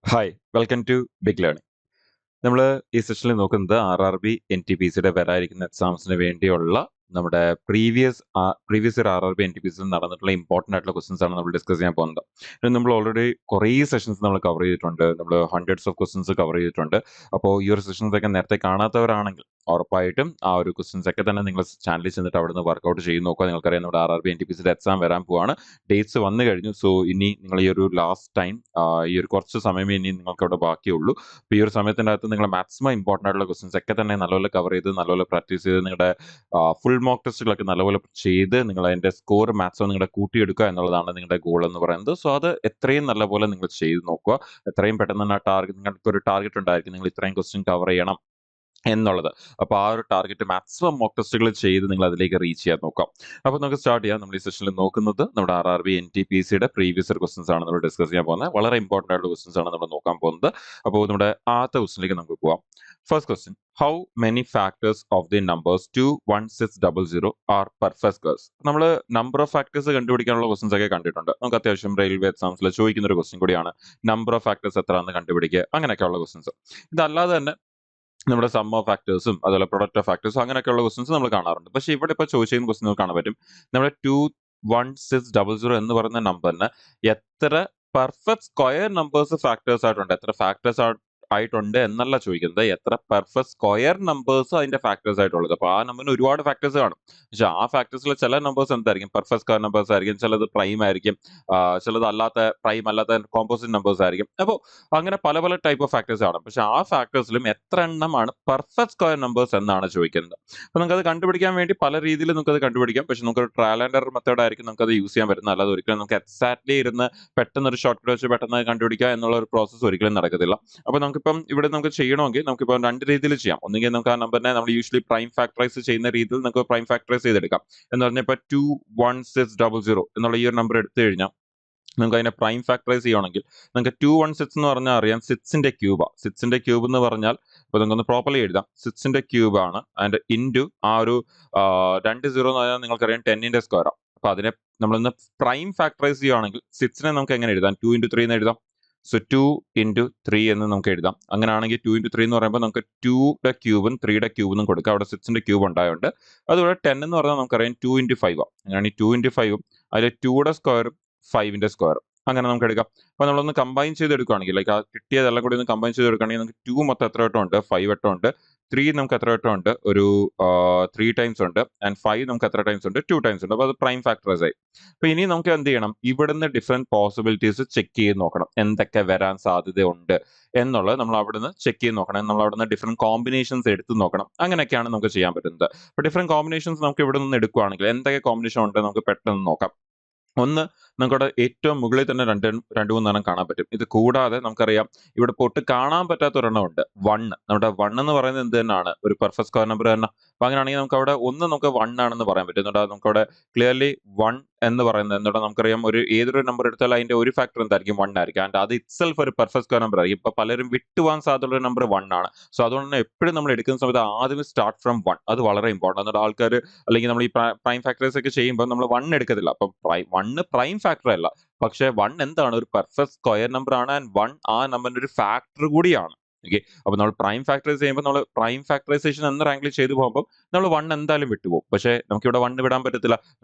Hi welcome to big learning. നമ്മൾ ഈ സെഷനിൽ നോക്കുന്നത് RRB NTPCയുടെ വരാനിരിക്കുന്ന എക്സാംസിന് വേണ്ടിയുള്ള നമ്മുടെ പ്രീവിയസ് ഇയർ RRB NTPCയിൽ നടന്നിട്ടുള്ള ഇമ്പോർട്ടൻ്റ് ആയിട്ടുള്ള ക്വസ്റ്റൻസ് ആണ് നമ്മൾ ഡിസ്കസ് ചെയ്യാൻ പോകുന്നത്. നമ്മൾ ഓൾറെഡി കുറേ സെഷൻസ് നമ്മൾ കവർ ചെയ്തിട്ടുണ്ട്. നമ്മൾ ഹൺഡ്രഡ്സ് ഓഫ് ക്വസ്റ്റൻസ് കവർ ചെയ്തിട്ടുണ്ട്. അപ്പോൾ ഈ ഒരു സെഷൻസ് ഒക്കെ നേരത്തെ കാണാത്തവരാണെങ്കിൽ ഉറപ്പായിട്ടും ആ ഒരു ക്വസ്റ്റൻസ് ഒക്കെ തന്നെ നിങ്ങൾ ചാനലിൽ ചെന്നിട്ട് അവിടെ നിന്ന് വർക്കൗട്ട് ചെയ്ത് നോക്കുക. നിങ്ങൾക്കറിയാം നമ്മുടെ RRB NTPCയുടെ എക്സാം വരാൻ പോവാണ്. ഡേറ്റ്സ് വന്നു കഴിഞ്ഞു. സോ ഇനി നിങ്ങൾ ഈ ഒരു ലാസ്റ്റ് ടൈം ഈ ഒരു കുറച്ച് സമയമേ ഇനി നിങ്ങൾക്ക് അവിടെ ബാക്കിയുള്ളൂ. അപ്പോൾ ഈ ഒരു സമയത്തിൻ്റെ അകത്ത് നിങ്ങൾ മാക്സിമം ഇമ്പോർട്ടൻ്റ് ആയിട്ടുള്ള ക്വസ്റ്റൻസ് ഒക്കെ തന്നെ നല്ലപോലെ കവർ ചെയ്ത് നല്ലപോലെ പ്രാക്ടീസ് ചെയ്ത് നിങ്ങളുടെ ഫുൾ മോക്ക് ടെസ്റ്റുകളൊക്കെ നല്ലപോലെ ചെയ്ത് നിങ്ങൾ അതിൻ്റെ സ്കോർ മാക്സിമം നിങ്ങളുടെ കൂട്ടിയെടുക്കുക എന്നുള്ളതാണ് നിങ്ങളുടെ ഗോൾ എന്ന് പറയുന്നത്. സോ അത് എത്രയും നല്ലപോലെ നിങ്ങൾ ചെയ്ത് നോക്കുക. എത്രയും പെട്ടെന്ന് തന്നെ നിങ്ങൾക്ക് ഒരു ടാർഗറ്റ് ഉണ്ടായിരിക്കും, നിങ്ങൾ ഇത്രയും ക്വസ്റ്റ്യൻ കവർ ചെയ്യണം എന്നുള്ളത്. അപ്പോൾ ആ ഒരു ടാർഗറ്റ് മാക്സിമം മോക്ക് ടെസ്റ്റുകൾ ചെയ്ത് നിങ്ങൾ അതിലേക്ക് റീച്ച് ചെയ്യാൻ നോക്കാം. അപ്പോൾ നമുക്ക് സ്റ്റാർട്ട് ചെയ്യാം. നമ്മൾ ഈ സെഷനിൽ നോക്കുന്നത് നമ്മുടെ RRB NTPCയുടെ പ്രീവിയസ് ഇയർ ക്വസ്റ്റൻസ് ആണ് നമ്മൾ ഡിസ്കസ് ചെയ്യാൻ പോകുന്നത്. വളരെ ഇമ്പോർട്ടൻ്റ് ആയിട്ടുള്ള ക്വസ്റ്റൻസ് ആണ് നമ്മൾ നോക്കാൻ പോകുന്നത്. അപ്പോൾ നമ്മുടെ ആദ്യത്തെ ക്വസ്റ്റനിലേക്ക് നമുക്ക് പോവാം. First question, how many factors of the numbers 21600 R perfect squares? നമ്മൾ നമ്പർ ഓഫ് ഫാക്ടേഴ്സ് കണ്ടുപിടിക്കാനുള്ള ക്വസ്റ്റൻസ് ഒക്കെ കണ്ടിട്ടുണ്ട്. നമുക്ക് അത്യാവശ്യം റെയിൽവേ എക്സാംസിൽ ചോദിക്കുന്ന ഒരു ക്വസ്റ്റ്യൻ കൂടിയാണ്. നമ്പർ ഓഫ് ഫാക്ടേഴ്സ് എത്ര എന്ന് കണ്ടുപിടിക്കുക, അങ്ങനെയൊക്കെയുള്ള ക്വസ്റ്റൻസ്. ഇതല്ലാതെ തന്നെ നമ്മുടെ സം ഓഫ് ഫാക്ടേഴ്സും അതുപോലെ പ്രൊഡക്റ്റ് ഓഫ് ഫാക്ടേഴ്സും അങ്ങനെയൊക്കെയുള്ള ക്വസ്റ്റൻസ് നമ്മൾ കാണാറുണ്ട്. പക്ഷേ ഇവിടെ ഇപ്പോൾ ചോദിച്ചിരിക്കുന്ന ക്വസ്റ്റൻ നമുക്ക് കാണാൻ പറ്റും. നമ്മുടെ 21600 എന്ന് പറയുന്ന നമ്പറിന് എത്ര പെർഫെക്റ്റ് സ്ക്വയർ നമ്പേഴ്സ് ഫാക്ടേഴ്സ് ആയിട്ടുണ്ട്, എത്ര ഫാക്ടേഴ്സ് ആയിട്ടുണ്ട് എന്നല്ല ചോദിക്കുന്നത്, എത്ര പെർഫെക്റ്റ് സ്ക്വയർ നമ്പേഴ്സ് അതിന്റെ ഫാക്ടേഴ്സ് ആയിട്ടുള്ളത്. അപ്പോൾ ആ നമ്പറിന് ഒരുപാട് ഫാക്ടേഴ്സ് കാണും. പക്ഷെ ആ ഫാക്ടേഴ്സിൽ ചില നമ്പേഴ്സ് എന്തായിരിക്കും, പെർഫെക്റ്റ് സ്ക്വയർ നമ്പേഴ്സ് ആയിരിക്കും, ചിലത് പ്രൈം ആയിരിക്കും, ചിലത് അല്ലാത്ത പ്രൈം അല്ലാത്ത കോമ്പോസിറ്റ് നമ്പേഴ്സ് ആയിരിക്കും. അപ്പോൾ അങ്ങനെ പല പല ടൈപ്പ് ഓഫ് ഫാക്ടേഴ്സ് കാണും. പക്ഷെ ആ ഫാക്ടേഴ്സിലും എത്ര എണ്ണമാണ് പെർഫെക്റ്റ് സ്ക്വയർ നമ്പേഴ്സ് എന്നാണ് ചോദിക്കുന്നത്. അപ്പോൾ നമുക്കത് കണ്ടുപിടിക്കാൻ വേണ്ടി പല രീതിയിൽ നമുക്കത് കണ്ടുപിടിക്കാം. പക്ഷെ നമുക്കൊരു ട്രയൽ ആൻഡ് എറർ മെത്തേഡ് ആയിരിക്കും നമുക്കത് യൂസ് ചെയ്യാൻ പറ്റുന്നത്. അല്ലാതെ ഒരിക്കലും നമുക്ക് എക്സാക്ട്ലി ഇരുന്ന് പെട്ടെന്ന് ഒരു ഷോർട്ട് കട്ട് വെച്ച് പെട്ടെന്ന് കണ്ടുപിടിക്കുക എന്നുള്ള ഒരു പ്രോസസ്സ് ഒരിക്കലും നടക്കത്തില്ല. അപ്പോൾ നമുക്കിപ്പം ഇവിടെ നമുക്ക് ചെയ്യണമെങ്കിൽ നമുക്കിപ്പോൾ രണ്ട് രീതിയിൽ ചെയ്യാം. ഒന്നുകിൽ നമുക്ക് ആ നമ്പറിനെ നമ്മൾ യൂഷ്വലി പ്രൈം ഫാക്ടറൈസ് ചെയ്യുന്ന രീതിയിൽ നമുക്ക് പ്രൈം ഫാക്ടറൈസ് ചെയ്തെടുക്കാം. എന്ന് പറഞ്ഞാൽ ഇപ്പോൾ 21600 എന്നുള്ള ഈ ഒരു നമ്പർ എടുത്തു കഴിഞ്ഞാൽ നമുക്ക് അതിനെ പ്രൈം ഫാക്ടറൈസ് ചെയ്യണമെങ്കിൽ നമുക്ക് 216 എന്ന് പറഞ്ഞാൽ അറിയാം, സിക്സിന്റെ ക്യൂബാണ്. സിക്സിന്റെ ക്യൂബ് എന്ന് പറഞ്ഞാൽ ഇപ്പോൾ നമുക്കൊന്ന് പ്രോപ്പർലി എഴുതാം, സിക്സിന്റെ ക്യൂബ് ആണ്. ആൻഡ് ഇൻറ്റു ആ ഒരു 2 സീറോ എന്ന് പറഞ്ഞാൽ നിങ്ങൾക്കറിയാം 10ന്റെ സ്ക്വയർ ആണ്. അപ്പോൾ അതിനെ നമ്മളൊന്ന് പ്രൈം ഫാക്ടറൈസ് ചെയ്യുകയാണെങ്കിൽ സിക്സിനെ നമുക്ക് എങ്ങനെ എഴുതാം, 2 into 3 എന്ന് എഴുതാം. സോ 2 into 3 എന്ന് നമുക്ക് എഴുതാം. അങ്ങനെയാണെങ്കിൽ 2 into 3 എന്ന് പറയുമ്പോൾ നമുക്ക് 2യുടെ ക്യൂബും 3യുടെ ക്യൂബും കൊടുക്കാം. അവിടെ സിക്സിന്റെ ക്യൂബ് ഉണ്ടായതുകൊണ്ട്. അതുപോലെ 10 എന്ന് പറഞ്ഞാൽ നമുക്കറിയാം 2 into 5 ആണ്. അങ്ങനെയാണെങ്കിൽ 2 into 5ഉം അതിൽ 2യുടെ സ്ക്വയറും 5ന്റെ സ്ക്വയർ അങ്ങനെ നമുക്ക് എടുക്കാം. അപ്പോൾ നമ്മളൊന്ന് കമ്പൈൻ ചെയ്തെടുക്കുകയാണെങ്കിൽ ലൈക്ക് ആ കിട്ടിയതെല്ലാം കൂടി ഒന്ന് കമ്പൈൻ ചെയ്തെടുക്കുകയാണെങ്കിൽ നമുക്ക് 2 മൊത്തം എത്ര വട്ടം ഉണ്ട്, 5 വട്ടം ഉണ്ട്. 3 നമുക്ക് എത്ര വട്ടം ഉണ്ട്, ഒരു 3 ടൈംസ് ഉണ്ട്. ആൻഡ് 5 നമുക്ക് എത്ര ടൈംസ് ഉണ്ട്, 2 ടൈംസ് ഉണ്ട്. അപ്പോൾ അത് പ്രൈം ഫാക്ടറൈസ് ആയി. അപ്പോൾ ഇനി നമുക്ക് എന്ത് ചെയ്യണം, ഇവിടുന്ന് ഡിഫറെന്റ് പോസിബിലിറ്റീസ് ചെക്ക് ചെയ്ത് നോക്കണം, എന്തൊക്കെ വരാൻ സാധ്യതയുണ്ട് എന്നുള്ളത് നമ്മൾ അവിടുന്ന് ചെക്ക് ചെയ്ത് നോക്കണം. നമ്മൾ അവിടുന്ന് ഡിഫറെന്റ് കോമ്പിനേഷൻസ് എടുത്ത് നോക്കണം. അങ്ങനെയൊക്കെയാണ് നമുക്ക് ചെയ്യാൻ പറ്റുന്നത്. അപ്പോൾ ഡിഫറെന്റ് കോമ്പിനേഷൻസ് നമുക്ക് ഇവിടെ നിന്ന് എടുക്കുകയാണെങ്കിൽ എന്തൊക്കെ കോമ്പിനേഷൻ ഉണ്ട് നമുക്ക് പെട്ടെന്ന് നോക്കാം. ഒന്ന്, നമുക്കവിടെ ഏറ്റവും മുകളിൽ തന്നെ രണ്ട് മൂന്നെണ്ണം കാണാൻ പറ്റും. ഇത് കൂടാതെ നമുക്കറിയാം ഇവിടെ പൊട്ട് കാണാൻ പറ്റാത്ത ഒരെണ്ണം ഉണ്ട്, 1. നമ്മുടെ 1 എന്ന് പറയുന്നത് എന്ത് തന്നെയാണ്, ഒരു പെർഫെക്റ്റ് സ്ക്വയർ നമ്പർ തന്നെ. അപ്പോൾ അങ്ങനെയാണെങ്കിൽ നമുക്ക് അവിടെ ഒന്ന് നമുക്ക് 1 ആണെന്ന് പറയാൻ പറ്റും. എന്നിട്ട് നമുക്കവിടെ ക്ലിയർലി 1 എന്ന് പറയുന്നത് എന്നിട്ട് നമുക്കറിയാം ഏതൊരു നമ്പർ എടുത്താലും അതിന്റെ ഒരു ഫാക്ടർ എന്തായിരിക്കും, 1 ആയിരിക്കും. ആൻഡ് അത് ഇറ്റ്സെൽഫ് ഒരു പെർഫെക്റ്റ് സ്ക്വയർ നമ്പർ ആയിരിക്കും. ഇപ്പൊ പലരും വിട്ടുപോകാൻ സാധ്യതയുള്ള ഒരു നമ്പർ 1 ആണ്. സോ അതുകൊണ്ട് തന്നെ എപ്പോഴും നമ്മൾ എടുക്കുന്ന സമയത്ത് ആദ്യം സ്റ്റാർട്ട് ഫ്രം 1, അത് വളരെ ഇമ്പോർട്ടൻ്റ്. എന്നിട്ട് ആൾക്കാർ അല്ലെങ്കിൽ നമ്മൾ ഈ പ്രൈം ഫാക്ടറൈസ് ഒക്കെ ചെയ്യുമ്പോൾ നമ്മൾ 1 എടുക്കത്തില്ല. അപ്പം 1 പ്രൈം ഫാക്ടർ അല്ല, പക്ഷേ 1 എന്താണ്, ഒരു പെർഫെക്റ്റ് സ്ക്വയർ നമ്പർ ആണ്. ആൻഡ് 1 ആ നമ്പറിന്റെ ഒരു ഫാക്ടർ കൂടിയാണ്. ഓക്കെ, അപ്പോൾ നമ്മൾ പ്രൈം ഫാക്ടറൈസ് ചെയ്യുമ്പോൾ നമ്മൾ പ്രൈം ഫാക്ടറൈസേഷൻ എന്ന റാങ്കിൽ ചെയ്തു പോകുമ്പോൾ നമ്മൾ 1 എന്തായാലും വിട്ടുപോകും. പക്ഷേ നമുക്കിവിടെ 1 വിടാൻ പറ്റത്തില്ല.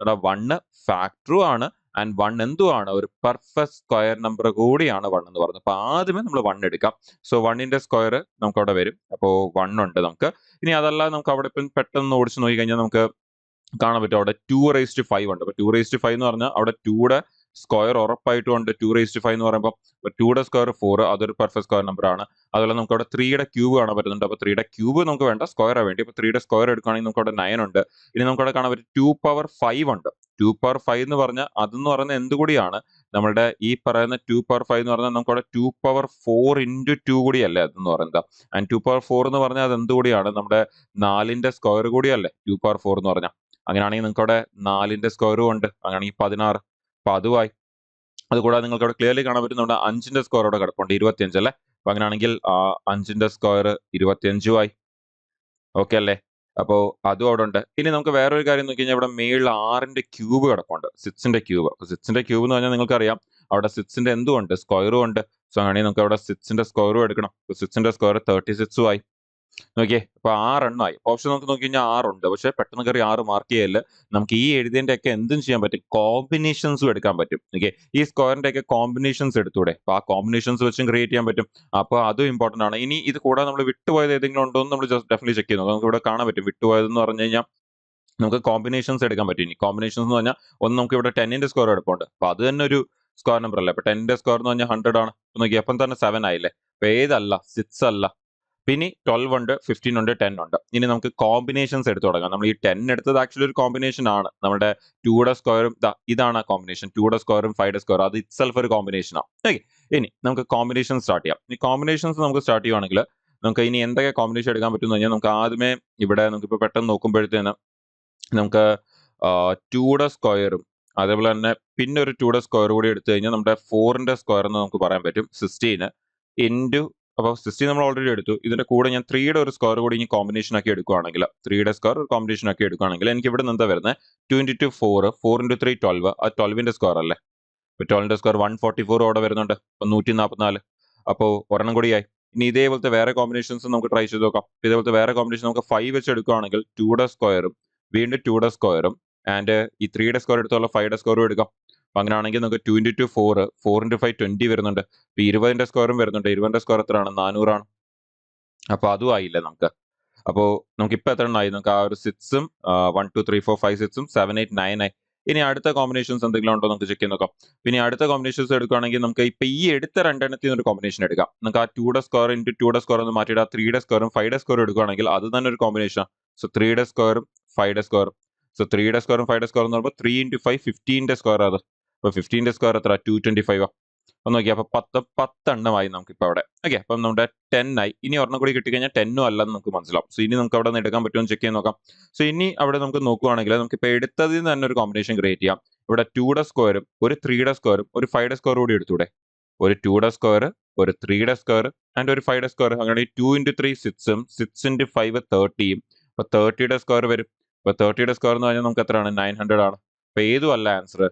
1 ഫാക്ടറും ആണ് ആൻഡ് 1 എന്തുമാണ്, ഒരു പെർഫെക്റ്റ് സ്ക്വയർ നമ്പർ കൂടിയാണ് 1 എന്ന് പറയുന്നത്. അപ്പോൾ ആദ്യമേ നമ്മൾ 1 എടുക്കാം. സോ 1ന്റെ സ്ക്വയർ നമുക്ക് അവിടെ വരും. അപ്പോൾ 1 ഉണ്ട് നമുക്ക്. ഇനി അതല്ല, നമുക്ക് അവിടെ ഇപ്പം പെട്ടെന്ന് ഓടിച്ച് നോക്കി കഴിഞ്ഞാൽ നമുക്ക് കാണാൻ പറ്റും അവിടെ 2⁵5 ഉണ്ട്. അപ്പോൾ 2⁵5 എന്ന് പറഞ്ഞാൽ അവിടെ 2യുടെ സ്ക്വയർ ഉറപ്പായിട്ടും ഉണ്ട്. 2⁵5 എന്ന് പറയുമ്പോൾ 2യുടെ സ്ക്വയർ 4, അതൊരു പെർഫെക്റ്റ് സ്ക്വയർ നമ്പർ ആണ്. അതുപോലെ നമുക്ക് അവിടെ 3യുടെ ക്യൂബ് കാണാൻ പറ്റുന്നുണ്ട്. അപ്പോൾ 3യുടെ ക്യൂബ് നമുക്ക് വേണ്ട, സ്ക്വയറാണ് വേണ്ടി. അപ്പോൾ 3യുടെ സ്ക്വയർ എടുക്കുകയാണെങ്കിൽ നമുക്ക് അവിടെ 9 ഉണ്ട്. ഇനി നമുക്ക് അവിടെ കാണാൻ പറ്റും 2⁵5 ഉണ്ട്. 2⁵5 എന്ന് പറഞ്ഞാൽ അതെന്ന് പറയുന്നത് എന്തുകൂടിയാണ്, നമ്മുടെ ഈ പറയുന്ന 2⁵5 എന്ന് പറഞ്ഞാൽ നമുക്ക് അവിടെ 2⁴ into 2 കൂടിയല്ലേ അതെന്ന് പറയുന്നത്. ആൻഡ് 2⁴ എന്ന് പറഞ്ഞാൽ അത് എന്തുകൂടിയാണ്, നമ്മുടെ 4ന്റെ സ്ക്വയർ കൂടിയല്ലേ 2⁴ എന്ന് പറഞ്ഞാൽ. അങ്ങനെയാണെങ്കിൽ നിങ്ങൾക്ക് അവിടെ 4ന്റെ സ്ക്വയറും ഉണ്ട്. അങ്ങനെയാണെങ്കിൽ 16. അപ്പോൾ അതുമായി. അതുകൂടാതെ നിങ്ങൾക്ക് അവിടെ ക്ലിയർലി കാണാൻ പറ്റും നമ്മുടെ 5ന്റെ സ്ക്വയർ അവിടെ കിടപ്പുണ്ട്, 25 അല്ലേ. അപ്പോൾ അങ്ങനെയാണെങ്കിൽ 5ന്റെ സ്ക്വയർ 25 ആയി. ഓക്കെ അല്ലേ. അപ്പോൾ അതും അവിടെ ഉണ്ട്. ഇനി നമുക്ക് വേറൊരു കാര്യം നോക്കി കഴിഞ്ഞാൽ ഇവിടെ മേളിൽ 6ന്റെ ക്യൂബ് കിടപ്പുണ്ട്, 6ന്റെ ക്യൂബ്. 6ന്റെ ക്യൂബ് എന്ന് പറഞ്ഞാൽ നിങ്ങൾക്കറിയാം അവിടെ 6ന്റെ എന്തും ഉണ്ട്, സ്ക്വയറും ഉണ്ട്. സോ അങ്ങനെയാണെങ്കിൽ നമുക്ക് അവിടെ 6ന്റെ സ്ക്വയറും എടുക്കണം. 6ന്റെ സ്ക്വയർ 36 ആയി. നോക്കിയേ, അപ്പൊ 6 എണ്ണമായി. ഓപ്ഷൻ നമുക്ക് നോക്കി കഴിഞ്ഞാൽ 6 ഉണ്ട്, പക്ഷെ പെട്ടെന്ന് കയറി 6 മാർക്ക് ചെയ്യല്ല. നമുക്ക് ഈ എഴുതിയതിന്റെ ഒക്കെ എന്തും ചെയ്യാൻ പറ്റും, കോമ്പിനേഷൻസും എടുക്കാൻ പറ്റും. ഓക്കെ, ഈ സ്ക്വയറിന്റെ ഒക്കെ കോമ്പിനേഷൻസ് എടുത്തൂടെ, അപ്പൊ ആ കോമ്പിനേഷൻസ് വെച്ചും ക്രിയേറ്റ് ചെയ്യാൻ പറ്റും. അപ്പൊ അതും ഇമ്പോർട്ടന്റ് ആണ്. ഇനി ഇത് കൂടാതെ നമ്മൾ വിട്ടുപോയത് ഏതെങ്കിലും ഉണ്ടോ എന്ന് നമ്മൾ ജസ്റ്റ് ഡെഫിനറ്റ്ലി ചെക്ക് ചെയ്യുന്നു. നമുക്ക് ഇവിടെ കാണാൻ പറ്റും വിട്ടുപോയതെന്ന് പറഞ്ഞു കഴിഞ്ഞാൽ നമുക്ക് കോമ്പിനേഷൻസ് എടുക്കാൻ പറ്റും. ഇനി കോമ്പിനേഷൻസ് എന്ന് പറഞ്ഞാൽ ഒന്ന് നമുക്ക് ഇവിടെ 10ന്റെ സ്ക്വയർ എടുപ്പുണ്ട്, അപ്പൊ അത് തന്നെ ഒരു സ്ക്വയർ നമ്പർ അല്ലേ. അപ്പൊ 10ന്റെ സ്ക്വയർ എന്ന് പറഞ്ഞാൽ 100 ആണ്. അപ്പൊ നോക്കി അപ്പം തന്നെ 7 ആയില്ലേ. അപ്പൊ ഏതല്ല, 6 അല്ല. പിന്നെ 12 ഉണ്ട്, 15 ഉണ്ട്, 10 ഉണ്ട്. ഇനി നമുക്ക് കോമ്പിനേഷൻസ് എടുത്തു തുടങ്ങാം. നമ്മൾ ഈ 10 എടുത്തത് ആക്ച്വലി ഒരു കോമ്പിനേഷൻ ആണ്. നമ്മുടെ 2യുടെ സ്ക്വയറും ഇതാണ് ആ കോമ്പിനേഷൻ, 2യുടെ സ്ക്വയറും 5യുടെ സ്ക്വയറും, അത് ഇറ്റ്സെൽഫ് ഒരു കോമ്പിനേഷൻ ആണ്. ഓക്കെ, ഇനി നമുക്ക് കോമ്പിനേഷൻ സ്റ്റാർട്ട് ചെയ്യാം. ഈ കോമ്പിനേഷൻസ് നമുക്ക് സ്റ്റാർട്ട് ചെയ്യുവാണെങ്കിൽ നമുക്ക് ഇനി എന്തൊക്കെ കോമ്പിനേഷൻ എടുക്കാൻ പറ്റും എന്ന് കഴിഞ്ഞാൽ, നമുക്ക് ആദ്യമേ ഇവിടെ നമുക്ക് ഇപ്പോൾ പെട്ടെന്ന് നോക്കുമ്പോഴത്തേന് നമുക്ക് 2യുടെ സ്ക്വയറും അതേപോലെ തന്നെ പിന്നെ ഒരു 2യുടെ സ്ക്വയർ കൂടി എടുത്തു കഴിഞ്ഞാൽ നമ്മുടെ 4ന്റെ സ്ക്വയർ എന്ന് നമുക്ക് പറയാൻ പറ്റും 16 ഇൻറ്റു, അപ്പോൾ 16 നമ്മൾ ഓൾറെഡി എടുത്തു. ഇതിന്റെ കൂടെ ഞാൻ 3യുടെ ഒരു സ്ക്വയർ കൂടി ഇനി കോമ്പിനേഷൻ ആക്കി എടുക്കുകയാണെങ്കിൽ, 3യുടെ സ്ക്വയർ ഒരു കോമ്പിനേഷൻ ആക്കി എടുക്കുകയാണെങ്കിൽ എനിക്ക് ഇവിടെ നിന്ന് എന്താ വരുന്നത്, 2 ഇൻറ്റു 4, 4 ഇൻറ്റു 3 12, ആ 12ന്റെ സ്ക്വയർ അല്ലേ. ഇപ്പൊ 12ന്റെ സ്ക്വയർ 144 അവിടെ വരുന്നുണ്ട്, അപ്പൊ 144. അപ്പോൾ ഒരെണ്ണം കൂടിയായി. ഇനി ഇതേപോലത്തെ വേറെ കോമ്പിനേഷൻസ് നമുക്ക് ട്രൈ ചെയ്ത് നോക്കാം. ഇതേപോലത്തെ വേറെ കോമ്പിനേഷൻ നമുക്ക് 5 വെച്ച് എടുക്കുകയാണെങ്കിൽ 2യുടെ സ്ക്വയറും വീണ്ടും 2യുടെ സ്ക്വയറും ആൻഡ് ഈ 3യുടെ സ്ക്വയർ എടുത്തുള്ള 5യുടെ സ്ക്വയറും എടുക്കാം. അപ്പൊ അങ്ങനെയാണെങ്കിൽ നമുക്ക് 2 ഇൻറ്റു 4, 4 ഇൻറ്റു 5 20 വരുന്നുണ്ട്. ഇപ്പൊ 20ന്റെ സ്ക്വയറും വരുന്നുണ്ട്. 20ന്റെ സ്ക്വയർ എത്രയാണ്, 400 ആണ്. അപ്പൊ അതും ആയില്ലേ നമുക്ക്. അപ്പോൾ നമുക്ക് ഇപ്പൊ എത്ര എണ്ണമായി, നമുക്ക് ആ ഒരു 6ഉം 1 2 3 4 5 6ഉം 7 8 9 ആയി. ഇനി അടുത്ത കോമ്പിനേഷൻസ് എന്തെങ്കിലും ഉണ്ടോ നമുക്ക് ചെക്ക് ചെയ്ത് നോക്കാം. പിന്നെ അടുത്ത കോമ്പിനേഷൻസ് എടുക്കുകയാണെങ്കിൽ നമുക്ക് ഇപ്പൊ ഈ എടുത്ത രണ്ടെണ്ണത്തിൽ നിന്ന് ഒരു കോമ്പിനേഷൻ എടുക്കാം. നമുക്ക് ആ 2യുടെ സ്ക്വയർ ഇൻറ്റു 2യുടെ സ്ക്വയർ എന്ന് മാറ്റിയിട്ട് ആ 3യുടെ സ്ക്വയറും 5യുടെ സ്ക്വയറും എടുക്കുകയാണെങ്കിൽ അത് തന്നെ ഒരു കോമ്പിനേഷൻ. സോ 3യുടെ സ്ക്വയറും 5യുടെ സ്ക്വയറും, സോ 3യുടെ സ്ക്വയറും 5യുടെ സ്ക്വയർ എന്ന് പറയുമ്പോൾ 3 ഇൻറ്റു 5 15ന്റെ സ്ക്വയർ അത്. അപ്പൊ 15ന്റെ സ്ക്വയർ എത്ര, 225 ആ. ഒന്ന് നോക്കിയാൽ അപ്പൊ 10 എണ്ണമായി നമുക്ക് ഇപ്പൊ അവിടെ. ഓക്കെ, അപ്പം നമ്മുടെ 10 ആയി. ഇനി ഒരെണ്ണം കൂടി കിട്ടിക്കഴിഞ്ഞാൽ 10ഉം അല്ലെന്ന് നമുക്ക് മനസ്സിലാവും. സോ ഇനി നമുക്ക് അവിടെ നിന്ന് എടുക്കാൻ പറ്റുമോ ചെക്ക് ചെയ്ത് നോക്കാം. സോ ഇനി അവിടെ നമുക്ക് നോക്കുവാണെങ്കിൽ നമുക്ക് ഇപ്പൊ എടുത്തതിൽ നിന്ന് തന്നെ ഒരു കോമ്പിനേഷൻ ക്രിയേറ്റ് ചെയ്യാം. ഇവിടെ 2യുടെ സ്ക്വയറും ഒരു 3യുടെ സ്ക്വയറും ഒരു 5യുടെ സ്ക്വയർ കൂടി എടുത്തൂടെ. ഒരു 2യുടെ സ്ക്വയർ, ഒരു 3യുടെ സ്ക്വയർ ആൻഡ് ഒരു 5യുടെ സ്ക്വയർ. അങ്ങനെ 2 ഇൻറ്റു 3 6ഉം 6 ഇൻറ്റു 5 30യും. അപ്പൊ 30യുടെ സ്ക്വയർ വരും. അപ്പൊ 30യുടെ സ്ക്വയർ എന്ന് പറഞ്ഞാൽ നമുക്ക് എത്രയാണ്, 900 ആണ്. അപ്പൊ ഏതും അല്ല ആൻസർ,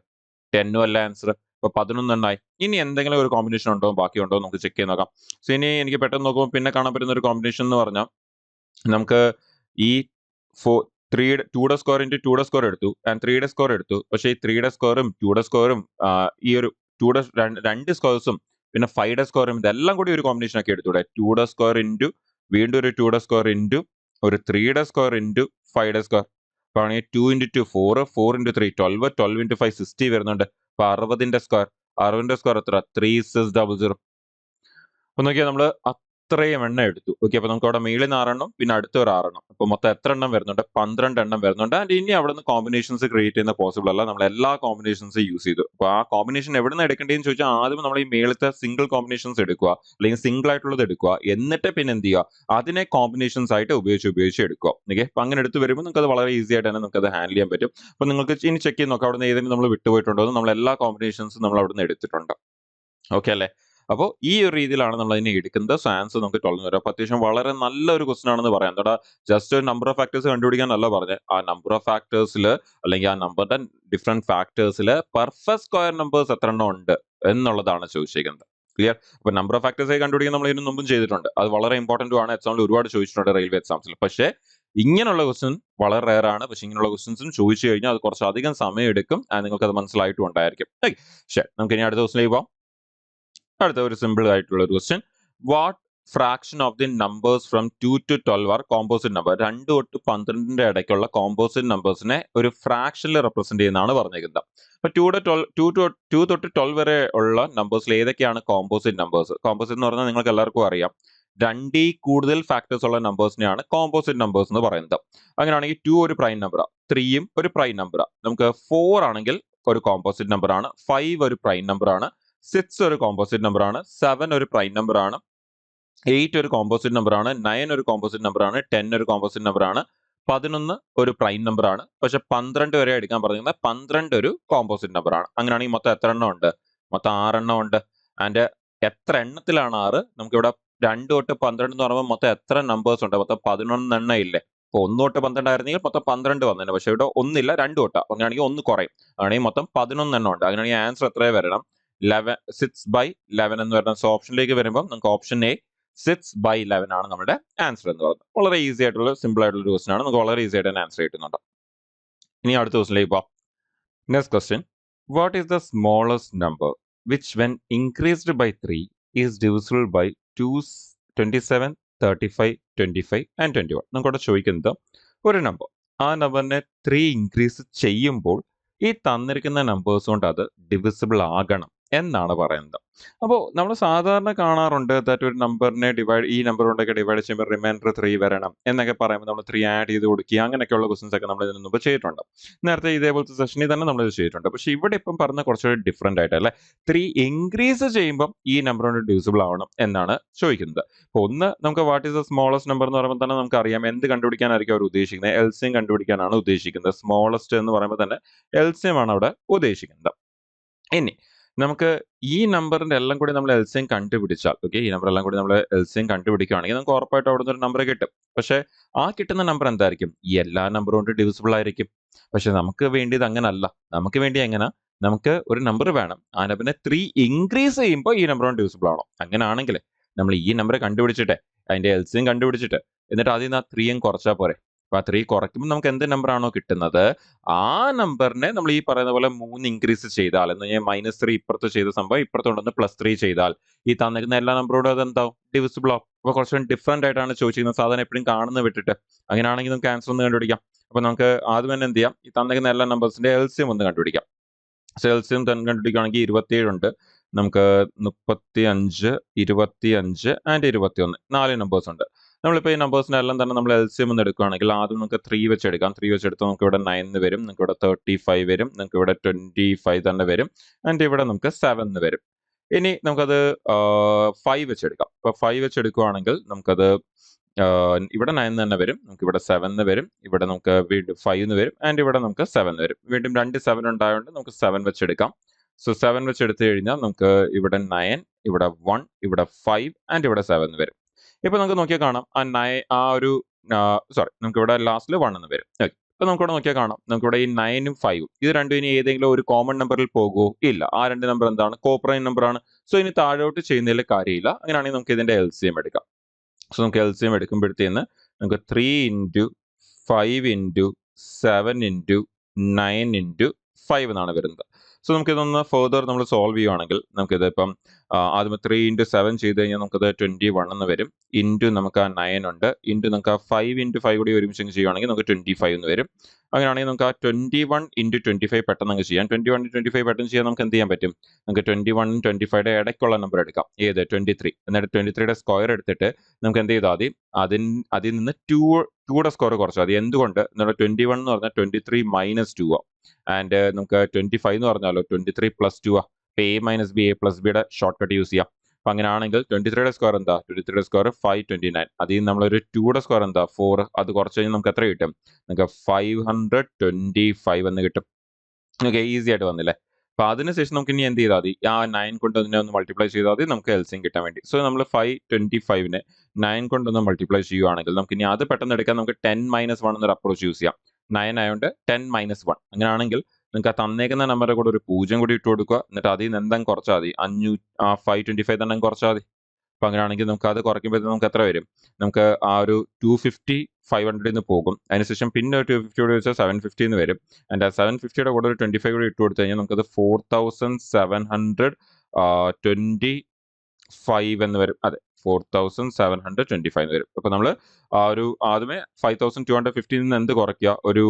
10ഉം അല്ല ആൻസർ. അപ്പൊ 11 എണ്ണായി. ഇനി എന്തെങ്കിലും ഒരു കോമ്പിനേഷൻ ഉണ്ടോ ബാക്കിയുണ്ടോ നമുക്ക് ചെക്ക് ചെയ്ത് നോക്കാം. സോ ഇനി എനിക്ക് പെട്ടെന്ന് നോക്കുമ്പോൾ പിന്നെ കാണാൻ പറ്റുന്ന ഒരു കോമ്പിനേഷൻ എന്ന് പറഞ്ഞാൽ നമുക്ക് ഈ 2യുടെ സ്ക്വയർ ഇൻറ്റു 2യുടെ സ്ക്വയർ എടുത്തു ആൻഡ് 3യുടെ സ്ക്വയർ എടുത്തു. പക്ഷേ ഈ 3യുടെ സ്ക്വയറും 2യുടെ സ്ക്വയറും ഈ ഒരു 2യുടെ രണ്ട് സ്ക്വയർസും പിന്നെ 5യുടെ സ്ക്വയറും ഇതെല്ലാം കൂടി ഒരു കോമ്പിനേഷൻ ആക്കി എടുത്തൂടെ. 2യുടെ സ്ക്വയർ ഇൻറ്റു വീണ്ടും ഒരു 2യുടെ സ്ക്വയർ ഇൻറ്റു ഒരു 3യുടെ സ്ക്വയർ ഇൻറ്റു 5യുടെ സ്ക്വയർ. അപ്പൊ ആണെങ്കിൽ 2 ഇൻറ്റു 2 4, 4 ഇൻറ്റു 3 12, 12 ഇൻറ്റു 5 60 വരുന്നുണ്ട്. അപ്പൊ 60ന്റെ സ്ക്വയർ, 60ന്റെ സ്ക്വയർ എത്ര, 3600. അപ്പൊ നോക്കിയാൽ നമ്മള് അത്രയും എണ്ണം എടുത്തു. ഓക്കെ, അപ്പൊ നമുക്ക് അവിടെ മേളിൽ നിന്ന് 6 എണ്ണം പിന്നെ അടുത്ത ഒരു 6 എണ്ണം. അപ്പൊ മൊത്തം എത്ര എണ്ണം വരുന്നുണ്ട്, 12 എണ്ണം വരുന്നുണ്ട്. ആൻഡ് ഇനി അവിടെ നിന്ന് കോമ്പിനേഷൻസ് ക്രിയേറ്റ് ചെയ്യുന്ന പോസിബിൾ അല്ല, നമ്മൾ എല്ലാ കോമ്പിനേഷൻസ് യൂസ് ചെയ്തു. അപ്പൊ ആ കോമ്പിനേഷൻ എവിടെ നിന്ന് എടുക്കേണ്ടതെന്ന് ചോദിച്ചാൽ ആദ്യം നമ്മൾ ഈ മേളത്തെ സിംഗിൾ കോമ്പിനേഷൻസ് എടുക്കുക, അല്ലെങ്കിൽ സിംഗിൾ ആയിട്ടുള്ളത് എടുക്കുക. എന്നിട്ട് പിന്നെ എന്ത് ചെയ്യുക, അതിനെ കോമ്പിനേഷൻസ് ആയിട്ട് ഉപയോഗിച്ച് എടുക്കുക. ഓക്കെ, അപ്പൊ അങ്ങനെ എടുത്ത് വരുമ്പോൾ നമുക്ക് അത് വളരെ ഈസി ആയിട്ട് തന്നെ നമുക്ക് അത് ഹാൻഡിൽ ചെയ്യാൻ പറ്റും. അപ്പൊ നിങ്ങൾക്ക് ഇനി ചെക്ക് ചെയ്ത് നോക്കാം അവിടെ നിന്ന് ഏതെങ്കിലും നമ്മൾ വിട്ടുപോയിട്ടുണ്ടോ എന്ന്. നമ്മൾ എല്ലാ കോമ്പിനേഷൻസും നമ്മൾ അവിടെ നിന്ന് എടുത്തിട്ടുണ്ട്. ഓക്കെ അല്ലേ. അപ്പോൾ ഈ ഒരു രീതിയിലാണ് നമ്മൾ അതിനെ എടുക്കുന്നത്. സോ ആൻസർ നമുക്ക് 12 വരും. അപ്പൊ അത്യാവശ്യം വളരെ നല്ലൊരു ക്വസ്റ്റൻ ആണെന്ന് പറയാം. എന്താ ജസ്റ്റ് ഒരു നമ്പർ ഓഫ് ഫാക്ടേഴ്സ് കണ്ടുപിടിക്കാനല്ല പറഞ്ഞത്, ആ നമ്പർ ഓഫ് ഫാക്ടേഴ്സിൽ അല്ലെങ്കിൽ ആ നമ്പറിന്റെ ഡിഫറെന്റ് ഫാക്ടേഴ്സിൽ പെർഫെക്റ്റ് സ്ക്വയർ നമ്പേഴ്സ് എത്ര എണ്ണം ഉണ്ട് എന്നുള്ളതാണ് ചോദിച്ചിരിക്കുന്നത്. ക്ലിയർ. അപ്പൊ നമ്പർ ഓഫ് ഫാക്ടേഴ്സ് കണ്ടുപിടിക്കാൻ നമ്മൾ ഇതിനു മുമ്പും ചെയ്തിട്ടുണ്ട്. അത് വളരെ ഇമ്പോർട്ടന്റും ആണ്. എക്സാമിൽ ഒരുപാട് ചോദിച്ചിട്ടുണ്ട് റെയിൽവേ എക്സാംസിൽ. പക്ഷേ ഇങ്ങനെയുള്ള ക്വസ്റ്റൻ വളരെ റെയർ ആണ്. പക്ഷെ ഇങ്ങനെയുള്ള ക്വസ്റ്റൻസും ചോദിച്ചു കഴിഞ്ഞാൽ അത് കുറച്ച് അധികം സമയം എടുക്കും. നിങ്ങൾക്ക് അത് മനസ്സിലായിട്ടും ഉണ്ടായിരിക്കും. ശരി, നമുക്ക് ഇനി അടുത്ത ക്വസ്റ്റിലേക്ക് പോകാം. അടുത്ത ഒരു സിമ്പിൾ ആയിട്ടുള്ള ഒരു question. What fraction of the numbers from 2 to 12 are composite number? 2 തൊട്ട് 12ന്റെ ഇടയ്ക്കുള്ള കോമ്പോസിറ്റ് നമ്പേഴ്സിനെ ഒരു ഫ്രാക്ഷനിൽ റെപ്രസെന്റ് ചെയ്യുന്നതാണ് പറഞ്ഞിരിക്കുന്നത്. അപ്പൊ 2 തൊട്ട് 12 വരെ ഉള്ള നമ്പേഴ്സിൽ ഏതൊക്കെയാണ് കോമ്പോസിറ്റ് നമ്പേഴ്സ്? കോമ്പോസിറ്റ് എന്ന് പറഞ്ഞാൽ നിങ്ങൾക്ക് എല്ലാവർക്കും അറിയാം, 2 കൂടുതൽ ഫാക്ടേഴ്സ് ഉള്ള നമ്പേഴ്സിനെയാണ് കോമ്പോസിറ്റ് നമ്പേഴ്സ് എന്ന് പറയുന്നത്. അങ്ങനെയാണെങ്കിൽ 2 ഒരു പ്രൈം നമ്പറാണ്, 3യും ഒരു പ്രൈം നമ്പറാണ്. നമുക്ക് 4 ആണെങ്കിൽ ഒരു കോമ്പോസിറ്റ് നമ്പർ ആണ്, 5 ഒരു പ്രൈം നമ്പർ ആണ്, 6 ഒരു കോമ്പോസിറ്റ് നമ്പർ ആണ്, 7 ഒരു പ്രൈം നമ്പർ ആണ്, 8 ഒരു കോമ്പോസിറ്റ് നമ്പർ ആണ്, 9 ഒരു കോമ്പോസിറ്റ് നമ്പർ ആണ്, 10 ഒരു കോമ്പോസിറ്റ് നമ്പർ ആണ്, 11 ഒരു പ്രൈം നമ്പർ ആണ്. പക്ഷെ 12 വരെ എടുക്കാൻ പറഞ്ഞിരുന്നത് 12 ഒരു കോമ്പോസിറ്റ് നമ്പർ ആണ്. അങ്ങനെയാണെങ്കിൽ മൊത്തം എത്ര എണ്ണം ഉണ്ട്? മൊത്തം 6 എണ്ണം ഉണ്ട്. ആൻഡ് എത്ര എണ്ണത്തിലാണ് 6? നമുക്കിവിടെ 2 തൊട്ട് 12 എന്ന് പറയുമ്പോൾ മൊത്തം എത്ര നമ്പേഴ്സ് ഉണ്ട്? മൊത്തം 11 എണ്ണം ഇല്ലേ? അപ്പൊ 1 തൊട്ട് 12 ആയിരുന്നെങ്കിൽ മൊത്തം 12 വന്നേനെ. പക്ഷെ ഇവിടെ ഒന്നില്ല, 2 തൊട്ടാ. അങ്ങനെയാണെങ്കിൽ 1 കുറയും. അങ്ങനെയാണെങ്കിൽ മൊത്തം 11 എണ്ണം ഉണ്ട്. അങ്ങനെയാണെങ്കിൽ ആൻസർ എത്രയും വരണം? 6/11 എന്ന് പറയുന്നത്. സോ ഓപ്ഷനിലേക്ക് വരുമ്പോൾ നമുക്ക് ഓപ്ഷൻ എ 6/11 ആണ് നമ്മുടെ ആൻസർ എന്ന് പറയുന്നത്. വളരെ ഈസി ആയിട്ടുള്ള സിമ്പിൾ ആയിട്ടുള്ള ഒരു ക്വസ്റ്റൻ ആണ്. നമുക്ക് വളരെ ഈസി ആയിട്ട് തന്നെ ആൻസർ കിട്ടുന്നുണ്ട്. ഇനി അടുത്ത ക്വസ്റ്റിലേക്ക് പോവാം. Next question, what is the smallest number which when increased by 3 is divisible by 2, 27, 35, 25 and 21. നമുക്കവിടെ ചോദിക്കുന്നത് ഒരു നമ്പർ, ആ നമ്പറിനെ 3 ഇൻക്രീസ് ചെയ്യുമ്പോൾ ഈ തന്നിരിക്കുന്ന നമ്പേഴ്സ് കൊണ്ട് അത് ഡിവിസിബിൾ ആകണം എന്നാണ് പറയുന്നത്. അപ്പോൾ നമ്മൾ സാധാരണ കാണാറുണ്ട് ദാറ്റ് ഒരു നമ്പറിനെ ഈ നമ്പർ കൊണ്ടൊക്കെ ഡിവൈഡ് ചെയ്യുമ്പോൾ റിമൈൻഡർ 3 വരണം എന്നൊക്കെ പറയുമ്പോൾ നമ്മൾ 3 ആഡ് ചെയ്ത് കൊടുക്കുക, അങ്ങനെയൊക്കെയുള്ള ക്വസ്റ്റൻസ് ഒക്കെ നമ്മൾ ഇതിന് മുമ്പ് ചെയ്തിട്ടുണ്ട്. നേരത്തെ ഇതേപോലത്തെ സെഷനിൽ തന്നെ നമ്മൾ ഇത് ചെയ്തിട്ടുണ്ട്. പക്ഷേ ഇവിടെ ഇപ്പം പറഞ്ഞ കുറച്ചുകൂടി ഡിഫറെന്റ് ആയിട്ട് അല്ലെ, 3 ഇൻക്രീസ് ചെയ്യുമ്പോൾ ഈ നമ്പർ കൊണ്ട് ഡിവിസിബിൾ ആവണം എന്നാണ് ചോദിക്കുന്നത്. അപ്പോൾ ഒന്ന് നമുക്ക് what is the smallest number എന്ന് പറയുമ്പോൾ തന്നെ നമുക്ക് അറിയാം എന്ത് കണ്ടുപിടിക്കാനായിരിക്കും അവർ ഉദ്ദേശിക്കുന്നത്. എൽസിയം കണ്ടുപിടിക്കാനാണ് ഉദ്ദേശിക്കുന്നത്. സ്മോളസ്റ്റ് എന്ന് പറയുമ്പോൾ തന്നെ എൽസിയം ആണ് അവിടെ ഉദ്ദേശിക്കുന്നത്. ഇനി നമുക്ക് ഈ നമ്പറിന്റെ എല്ലാം കൂടി നമ്മൾ എൽസിയം കണ്ടുപിടിച്ചാൽ, ഓക്കെ, ഈ നമ്പർ എല്ലാം കൂടി നമ്മൾ എൽസിയം കണ്ടുപിടിക്കുകയാണെങ്കിൽ നമുക്ക് ഉറപ്പായിട്ട് അവിടെ നിന്ന് ഒരു നമ്പർ കിട്ടും. പക്ഷെ ആ കിട്ടുന്ന നമ്പർ എന്തായിരിക്കും? ഈ എല്ലാ നമ്പറും കൊണ്ട് ഡിവിസിബിൾ ആയിരിക്കും. പക്ഷെ നമുക്ക് വേണ്ടിയത് അങ്ങനല്ല. നമുക്ക് വേണ്ടി എങ്ങനെ? നമുക്ക് ഒരു നമ്പർ വേണം, ആ നമ്പറിനെ 3 ഇൻക്രീസ് ചെയ്യുമ്പോൾ ഈ നമ്പർ കൊണ്ട് ഡിവിസിബിൾ ആണോ. അങ്ങനെയാണെങ്കിൽ നമ്മൾ ഈ നമ്പർ കണ്ടുപിടിച്ചിട്ട് അതിന്റെ എൽസിയം കണ്ടുപിടിച്ചിട്ട് എന്നിട്ട് അതിൽ നിന്ന് ആ 3 കുറച്ചാൽ പോരെ. അപ്പൊ ആ 3 കുറയ്ക്കുമ്പോൾ നമുക്ക് എന്ത് നമ്പർ ആണോ കിട്ടുന്നത് ആ നമ്പറിനെ നമ്മൾ ഈ പറയുന്ന പോലെ 3 ഇൻക്രീസ് ചെയ്താൽ, എന്ന് കഴിഞ്ഞാൽ -3 ഇപ്പുറത്ത് ചെയ്ത സംഭവം ഇപ്പുറത്ത് കൊണ്ടുവന്ന് +3 ചെയ്താൽ ഈ തന്നിരിക്കുന്ന എല്ലാ നമ്പറോടും അതെന്താവും? ഡിവിസിബിൾ ആവും. അപ്പൊ കുറച്ചും ഡിഫറെന്റ് ആയിട്ടാണ് ചോദിച്ചിരിക്കുന്നത്. സാധാരണ എപ്പോഴും കാണുന്നത് വിട്ടിട്ട്. അങ്ങനെയാണെങ്കിൽ നമുക്ക് ആൻസർ ഒന്ന് കണ്ടുപിടിക്കാം. അപ്പൊ നമുക്ക് ആദ്യം തന്നെ എന്ത് ചെയ്യാം? ഈ തന്നിരിക്കുന്ന എല്ലാ നമ്പേഴ്സിന്റെ എൽസിയം ഒന്ന് കണ്ടുപിടിക്കാം. സോ എൽസിയം കണ്ടുപിടിക്കുകയാണെങ്കിൽ 27 ഉണ്ട്, നമുക്ക് 35, 25 ആൻഡ് 21, 4 നമ്പേഴ്സ് ഉണ്ട്. നമ്മളിപ്പോൾ ഈ നമ്പേഴ്സിനെ എല്ലാം തന്നെ നമ്മൾ എൽസിയം ഒന്ന് എടുക്കുകയാണെങ്കിൽ ആദ്യം നമുക്ക് 3 വെച്ച് എടുക്കാം. 3 വെച്ചെടുത്ത് നമുക്ക് ഇവിടെ 9 വരും, നമുക്ക് ഇവിടെ 35 വരും, നമുക്ക് ഇവിടെ 25 തന്നെ വരും, ആൻഡ് ഇവിടെ നമുക്ക് 7 വരും. ഇനി നമുക്കത് 5 വെച്ചെടുക്കാം. അപ്പോൾ 5 വെച്ചെടുക്കുകയാണെങ്കിൽ നമുക്കത് ഇവിടെ 9 തന്നെ വരും, നമുക്ക് ഇവിടെ 7 വരും, ഇവിടെ നമുക്ക് വീണ്ടും 5 വരും, ആൻഡ് ഇവിടെ നമുക്ക് 7 വരും. വീണ്ടും 2 7 ഉണ്ടായതുകൊണ്ട് നമുക്ക് 7 വെച്ചെടുക്കാം. സോ 7 വെച്ചെടുത്ത് കഴിഞ്ഞാൽ നമുക്ക് ഇവിടെ 9, ഇവിടെ 1, ഇവിടെ 5 ആൻഡ് ഇവിടെ 7 വരും. ഇപ്പൊ നമുക്ക് നോക്കിയാൽ കാണാം ആ ഒരു നമുക്ക് ഇവിടെ ലാസ്റ്റിൽ 1 എന്ന് വരും. ഓക്കെ, ഇപ്പൊ നമുക്കിവിടെ നോക്കിയാൽ കാണാം നമുക്കിവിടെ ഈ 9ഉം 5ഉം ഇത് രണ്ടും ഇനി ഏതെങ്കിലും ഒരു കോമൺ നമ്പറിൽ പോകുമോ? ഇല്ല. ആ രണ്ട് നമ്പർ എന്താണ്? കോപ്രൈം നമ്പർ ആണ്. സോ ഇനി താഴോട്ട് ചെയ്യുന്നതിൽ കാര്യമില്ല. അങ്ങനെയാണെങ്കിൽ നമുക്ക് ഇതിന്റെ എൽസിയം എടുക്കാം. സോ നമുക്ക് എൽസിയം എടുക്കുമ്പോഴത്തേന്ന് നമുക്ക് 3 ഇൻറ്റു 5 ഇൻറ്റു 7 ഇൻറ്റു 9 ഇൻറ്റു 5 എന്നാണ് വരുന്നത്. സോ നമുക്കിതൊന്ന് ഫെർദർ നമ്മൾ സോൾവ് ചെയ്യുവാണെങ്കിൽ നമുക്കിത് ഇപ്പം ആദ്യം 3 ഇൻറ്റു 7 ചെയ്ത് കഴിഞ്ഞാൽ നമുക്കത് 21 എന്ന് വരും. ഇൻറ്റു നമുക്ക് ആ 9 ഉണ്ട്, ഇൻറ്റു നമുക്ക് ആ 5 ഇൻറ്റു 5 കൂടി ഒരുമിച്ച് ചെയ്യുവാണെങ്കിൽ നമുക്ക് 25 എന്ന് വരും. അങ്ങനെയാണെങ്കിൽ നമുക്ക് ആ 21 ഇൻറ്റു 25 പെട്ടെന്ന് അങ്ങ് ചെയ്യാം. 21 ഇൻറ്റു 25 പെട്ടെന്ന് ചെയ്യാൻ നമുക്ക് എന്ത് ചെയ്യാൻ പറ്റും? നമുക്ക് 21 25യുടെ ഇടയ്ക്കുള്ള നമ്പർ എടുക്കാം. ഏത്? 23. എന്നിട്ട് 23യുടെ സ്ക്വയർ എടുത്തിട്ട് നമുക്ക് എന്ത് ചെയ്താൽ മതി? അതിൽ നിന്ന് 2യുടെ സ്ക്വയർ കുറച്ചാൽ മതി. എന്തുകൊണ്ട്? എന്നുള്ള 21 എന്ന് പറഞ്ഞാൽ 23 മൈനസ് 2 ആ, ആൻഡ് നമുക്ക് 25 എന്ന് പറഞ്ഞാലോ 23 പ്ലസ് 2 ആ. A minus B, A plus ബിയുടെ ഷോർട്ട് കട്ട് യൂസ് ചെയ്യാം. അപ്പൊ അങ്ങനെയാണെങ്കിൽ 23യുടെ സ്ക്വയർ എന്താ? 23യുടെ സ്ക്വയർ 529. അതിൽ നിന്ന് നമ്മളൊരു 2യുടെ സ്ക്വയർ എന്താ? 4. അത് കുറച്ച് കഴിഞ്ഞാൽ നമുക്ക് എത്ര കിട്ടും? നമുക്ക് 525 എന്ന് കിട്ടും. ഓക്കെ, ഈസി ആയിട്ട് വന്നില്ലേ? അപ്പൊ അതിനുശേഷം നമുക്ക് ഇനി എന്ത് ചെയ്താൽ മതി? ആ 9 കൊണ്ട് അതിനെ ഒന്ന് മൾട്ടിപ്ലൈ ചെയ്താൽ മതി നമുക്ക് എൽസിയം കിട്ടാൻ വേണ്ടി. സോ നമ്മൾ 525നെ 9 കൊണ്ടൊന്ന് മൾട്ടിപ്ലൈ ചെയ്യുവാണെങ്കിൽ നമുക്ക് ഇനി അത് പെട്ടെന്ന് എടുക്കാൻ നമുക്ക് 10 - 1 എന്നൊരു അപ്രോച്ച് യൂസ് ചെയ്യാം. 9 ആയതുകൊണ്ട് 10 - 1. അങ്ങനെയാണെങ്കിൽ നിങ്ങൾക്ക് ആ തന്നേക്കുന്ന നമ്പറിന്റെ കൂടെ ഒരു 0 കൂടി ഇട്ട് കൊടുക്കുക. എന്നിട്ട് അതിൽ നിന്ന് എന്തെങ്കിലും കുറച്ചാൽ മതി. 525 തന്നെ കുറച്ചാൽ മതി. അപ്പൊ അങ്ങനെയാണെങ്കിൽ നമുക്ക് അത് കുറയ്ക്കുമ്പോഴത്തേക്ക് നമുക്ക് എത്ര വരും? നമുക്ക് ആ ഒരു 250 500 നിന്ന് പോകും. അതിനുശേഷം പിന്നെ ഒരു 250 കൂടി വെച്ചാൽ 750 എന്ന് വരും. ആൻഡ് ആ 750യുടെ കൂടെ ഒരു 25 കൂടി ഇട്ട് കൊടുത്തു കഴിഞ്ഞാൽ നമുക്കത് 4725 എന്ന് വരും. അതെ, 4725 എന്ന് വരും. അപ്പൊ നമ്മൾ ആ ഒരു ആദ്യമേ 5250 നിന്ന് എന്ത് കുറയ്ക്കുക? ഒരു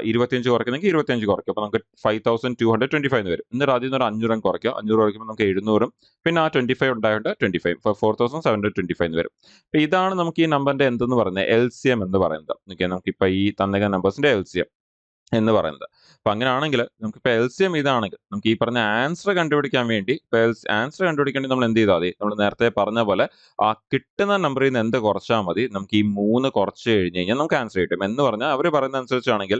25 കുറയ്ക്കുന്നെങ്കിൽ 25 കുറയ്ക്കുക. അപ്പൊ നമുക്ക് 5225 എന്ന് വരും. എന്നിട്ട് അതിൽ നിന്ന് ഒരു 500 കുറയ്ക്കുക. 500 കുറയ്ക്കുമ്പോൾ നമുക്ക് 700, പിന്നെ ആ 25 ഉണ്ടായതുകൊണ്ട് 25 4725 എന്ന് വരും. അപ്പൊ ഇതാണ് നമുക്ക് ഈ നമ്പറിന്റെ എന്തെന്ന് പറയുന്നത്? എൽസിയം എന്ന് പറയുന്നത്. ഓക്കെ, നമുക്കിപ്പോ ഈ തന്നിരിക്കുന്ന നമ്പേഴ്സിന്റെ എൽസിയം എന്ന് പറയുന്നത്. അപ്പൊ അങ്ങനെയാണെങ്കിൽ നമുക്കിപ്പോ എൽസിയം ഇതാണെങ്കിൽ നമുക്ക് ഈ പറഞ്ഞ ആൻസർ കണ്ടുപിടിക്കാൻ വേണ്ടി ആൻസർ കണ്ടുപിടിക്കാൻ വേണ്ടി നമ്മൾ എന്ത് ചെയ്താൽ മതി? നമ്മൾ നേരത്തെ പറഞ്ഞ പോലെ ആ കിട്ടുന്ന നമ്പറിൽ നിന്ന് എന്ത് കുറച്ചാൽ മതി? നമുക്ക് ഈ 3 കുറച്ച് കഴിഞ്ഞ് കഴിഞ്ഞാൽ നമുക്ക് ആൻസർ കിട്ടും. എന്ന് പറഞ്ഞാൽ അവർ പറയുന്ന അനുസരിച്ചാണെങ്കിൽ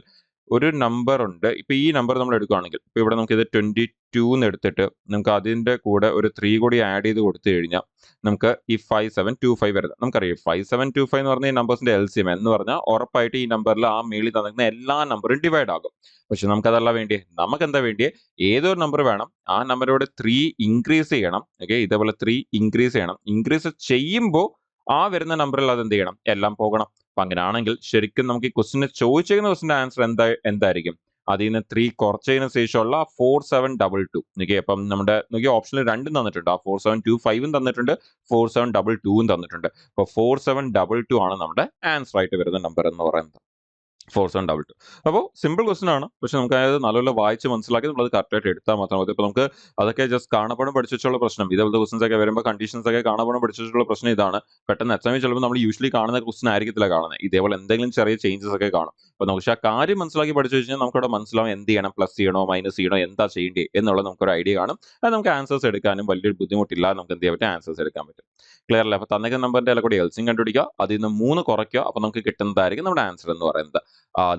ഒരു നമ്പർ ഉണ്ട്. ഇപ്പൊ ഈ നമ്പർ നമ്മൾ എടുക്കുകയാണെങ്കിൽ ഇപ്പൊ ഇവിടെ നമുക്ക് ഇത് 22 എന്ന് എടുത്തിട്ട് നമുക്ക് അതിന്റെ കൂടെ ഒരു 3 കൂടി ആഡ് ചെയ്ത് കൊടുത്തു കഴിഞ്ഞാൽ നമുക്ക് ഈ 5725 വരുന്നത് നമുക്കറിയാം. 5725 എന്ന് പറഞ്ഞ ഈ നമ്പേഴ്സിന്റെ എൽസിഎം എന്ന് പറഞ്ഞാൽ ഉറപ്പായിട്ട് ഈ നമ്പറിൽ ആ മേളിൽ തന്നിരിക്കുന്ന എല്ലാ നമ്പറും ഡിവൈഡ് ആകും. പക്ഷെ നമുക്കതല്ല വേണ്ടിയേ. നമുക്ക് എന്താ വേണ്ടിയേ? ഏതൊരു നമ്പർ വേണം, ആ നമ്പറോട് 3 ഇൻക്രീസ് ചെയ്യണം. ഓക്കെ, ഇതേപോലെ 3 ഇൻക്രീസ് ചെയ്യണം. ഇൻക്രീസ് ചെയ്യുമ്പോൾ ആ വരുന്ന നമ്പറിൽ അത് എന്ത് ചെയ്യണം? എല്ലാം പോകണം. അപ്പൊ അങ്ങനെയാണെങ്കിൽ ശരിക്കും നമുക്ക് ഈ ക്വസ്റ്റിന് ചോദിച്ചിരിക്കുന്ന ക്വസ്റ്റിന്റെ ആൻസർ എന്തായിരിക്കും? അതിൽ നിന്ന് 3 കുറച്ചതിന് ശേഷമുള്ള 4722. ഓക്കെ, അപ്പം നമ്മുടെ ഓപ്ഷനിൽ 2 തന്നിട്ടുണ്ട്. ആ 4725 തന്നിട്ടുണ്ട്, 4722 തന്നിട്ടുണ്ട്. അപ്പൊ 4722 ആണ് നമ്മുടെ ആൻസർ ആയിട്ട് വരുന്ന നമ്പർ എന്ന് പറയുന്നത്. 4722. അപ്പോൾ സിമ്പിൾ ക്വസ്റ്റൻ ആണ്. പക്ഷെ നമുക്ക് അതായത് നല്ലപോലെ വായിച്ച് മനസ്സിലാക്കി നമ്മളത് കറക്റ്റായിട്ട് എടുത്താൽ മാത്രം മതി. ഇപ്പൊ നമുക്ക് അതൊക്കെ ജസ്റ്റ് കാണാപ്പാഠം പഠിച്ചു വെച്ചുള്ള പ്രശ്നം. ഇതേപോലത്തെ ക്വസ്റ്റൻസ് ഒക്കെ വരുമ്പോൾ കണ്ടീഷൻസ് ഒക്കെ കാണാപ്പാഠം പഠിച്ചു വെച്ചുള്ള പ്രശ്നം ഇതാണ്. പെട്ടെന്ന് എക്സാമിൽ ചിലപ്പോൾ നമ്മൾ യൂഷ്വലി കാണുന്ന ക്വസ്റ്റൻ ആയിരിക്കത്തില്ല കാണുന്നത്. ഇതേപോലെ എന്തെങ്കിലും ചെറിയ ചേഞ്ചസ് ഒക്കെ കാണും. അപ്പൊ നമുക്ക് ആ കാര്യം മനസ്സിലാക്കി പഠിച്ചു വെച്ചാൽ നമുക്കവിടെ മനസ്സിലാവും എന്ത് ചെയ്യണം, പ്ലസ് ചെയ്യണോ മൈനസ് ചെയ്യണോ, എന്താ ചെയ്യേണ്ടത് എന്നുള്ളത് നമുക്കൊരു ഐഡിയ കാണും. അത് നമുക്ക് ആൻസേഴ്സ് എടുക്കാനും വലിയൊരു ബുദ്ധിമുട്ടില്ലാതെ നമുക്ക് എന്ത് ചെയ്യാൻ പറ്റും? ആൻസേഴ്സ് എടുക്കാൻ പറ്റും. ക്ലിയർ അല്ലേ? അപ്പൊ തന്നിരിക്കുന്ന നമ്പറിന്റെ എല്ലാം കൂടി എൽസിയം കണ്ടുപിടിക്കുക, അതിൽ നിന്ന് 3 കുറയ്ക്കുക. അപ്പൊ നമുക്ക് കിട്ടുന്നതായിരിക്കും നമ്മുടെ ആൻസർ എന്ന് പറയുന്നത്.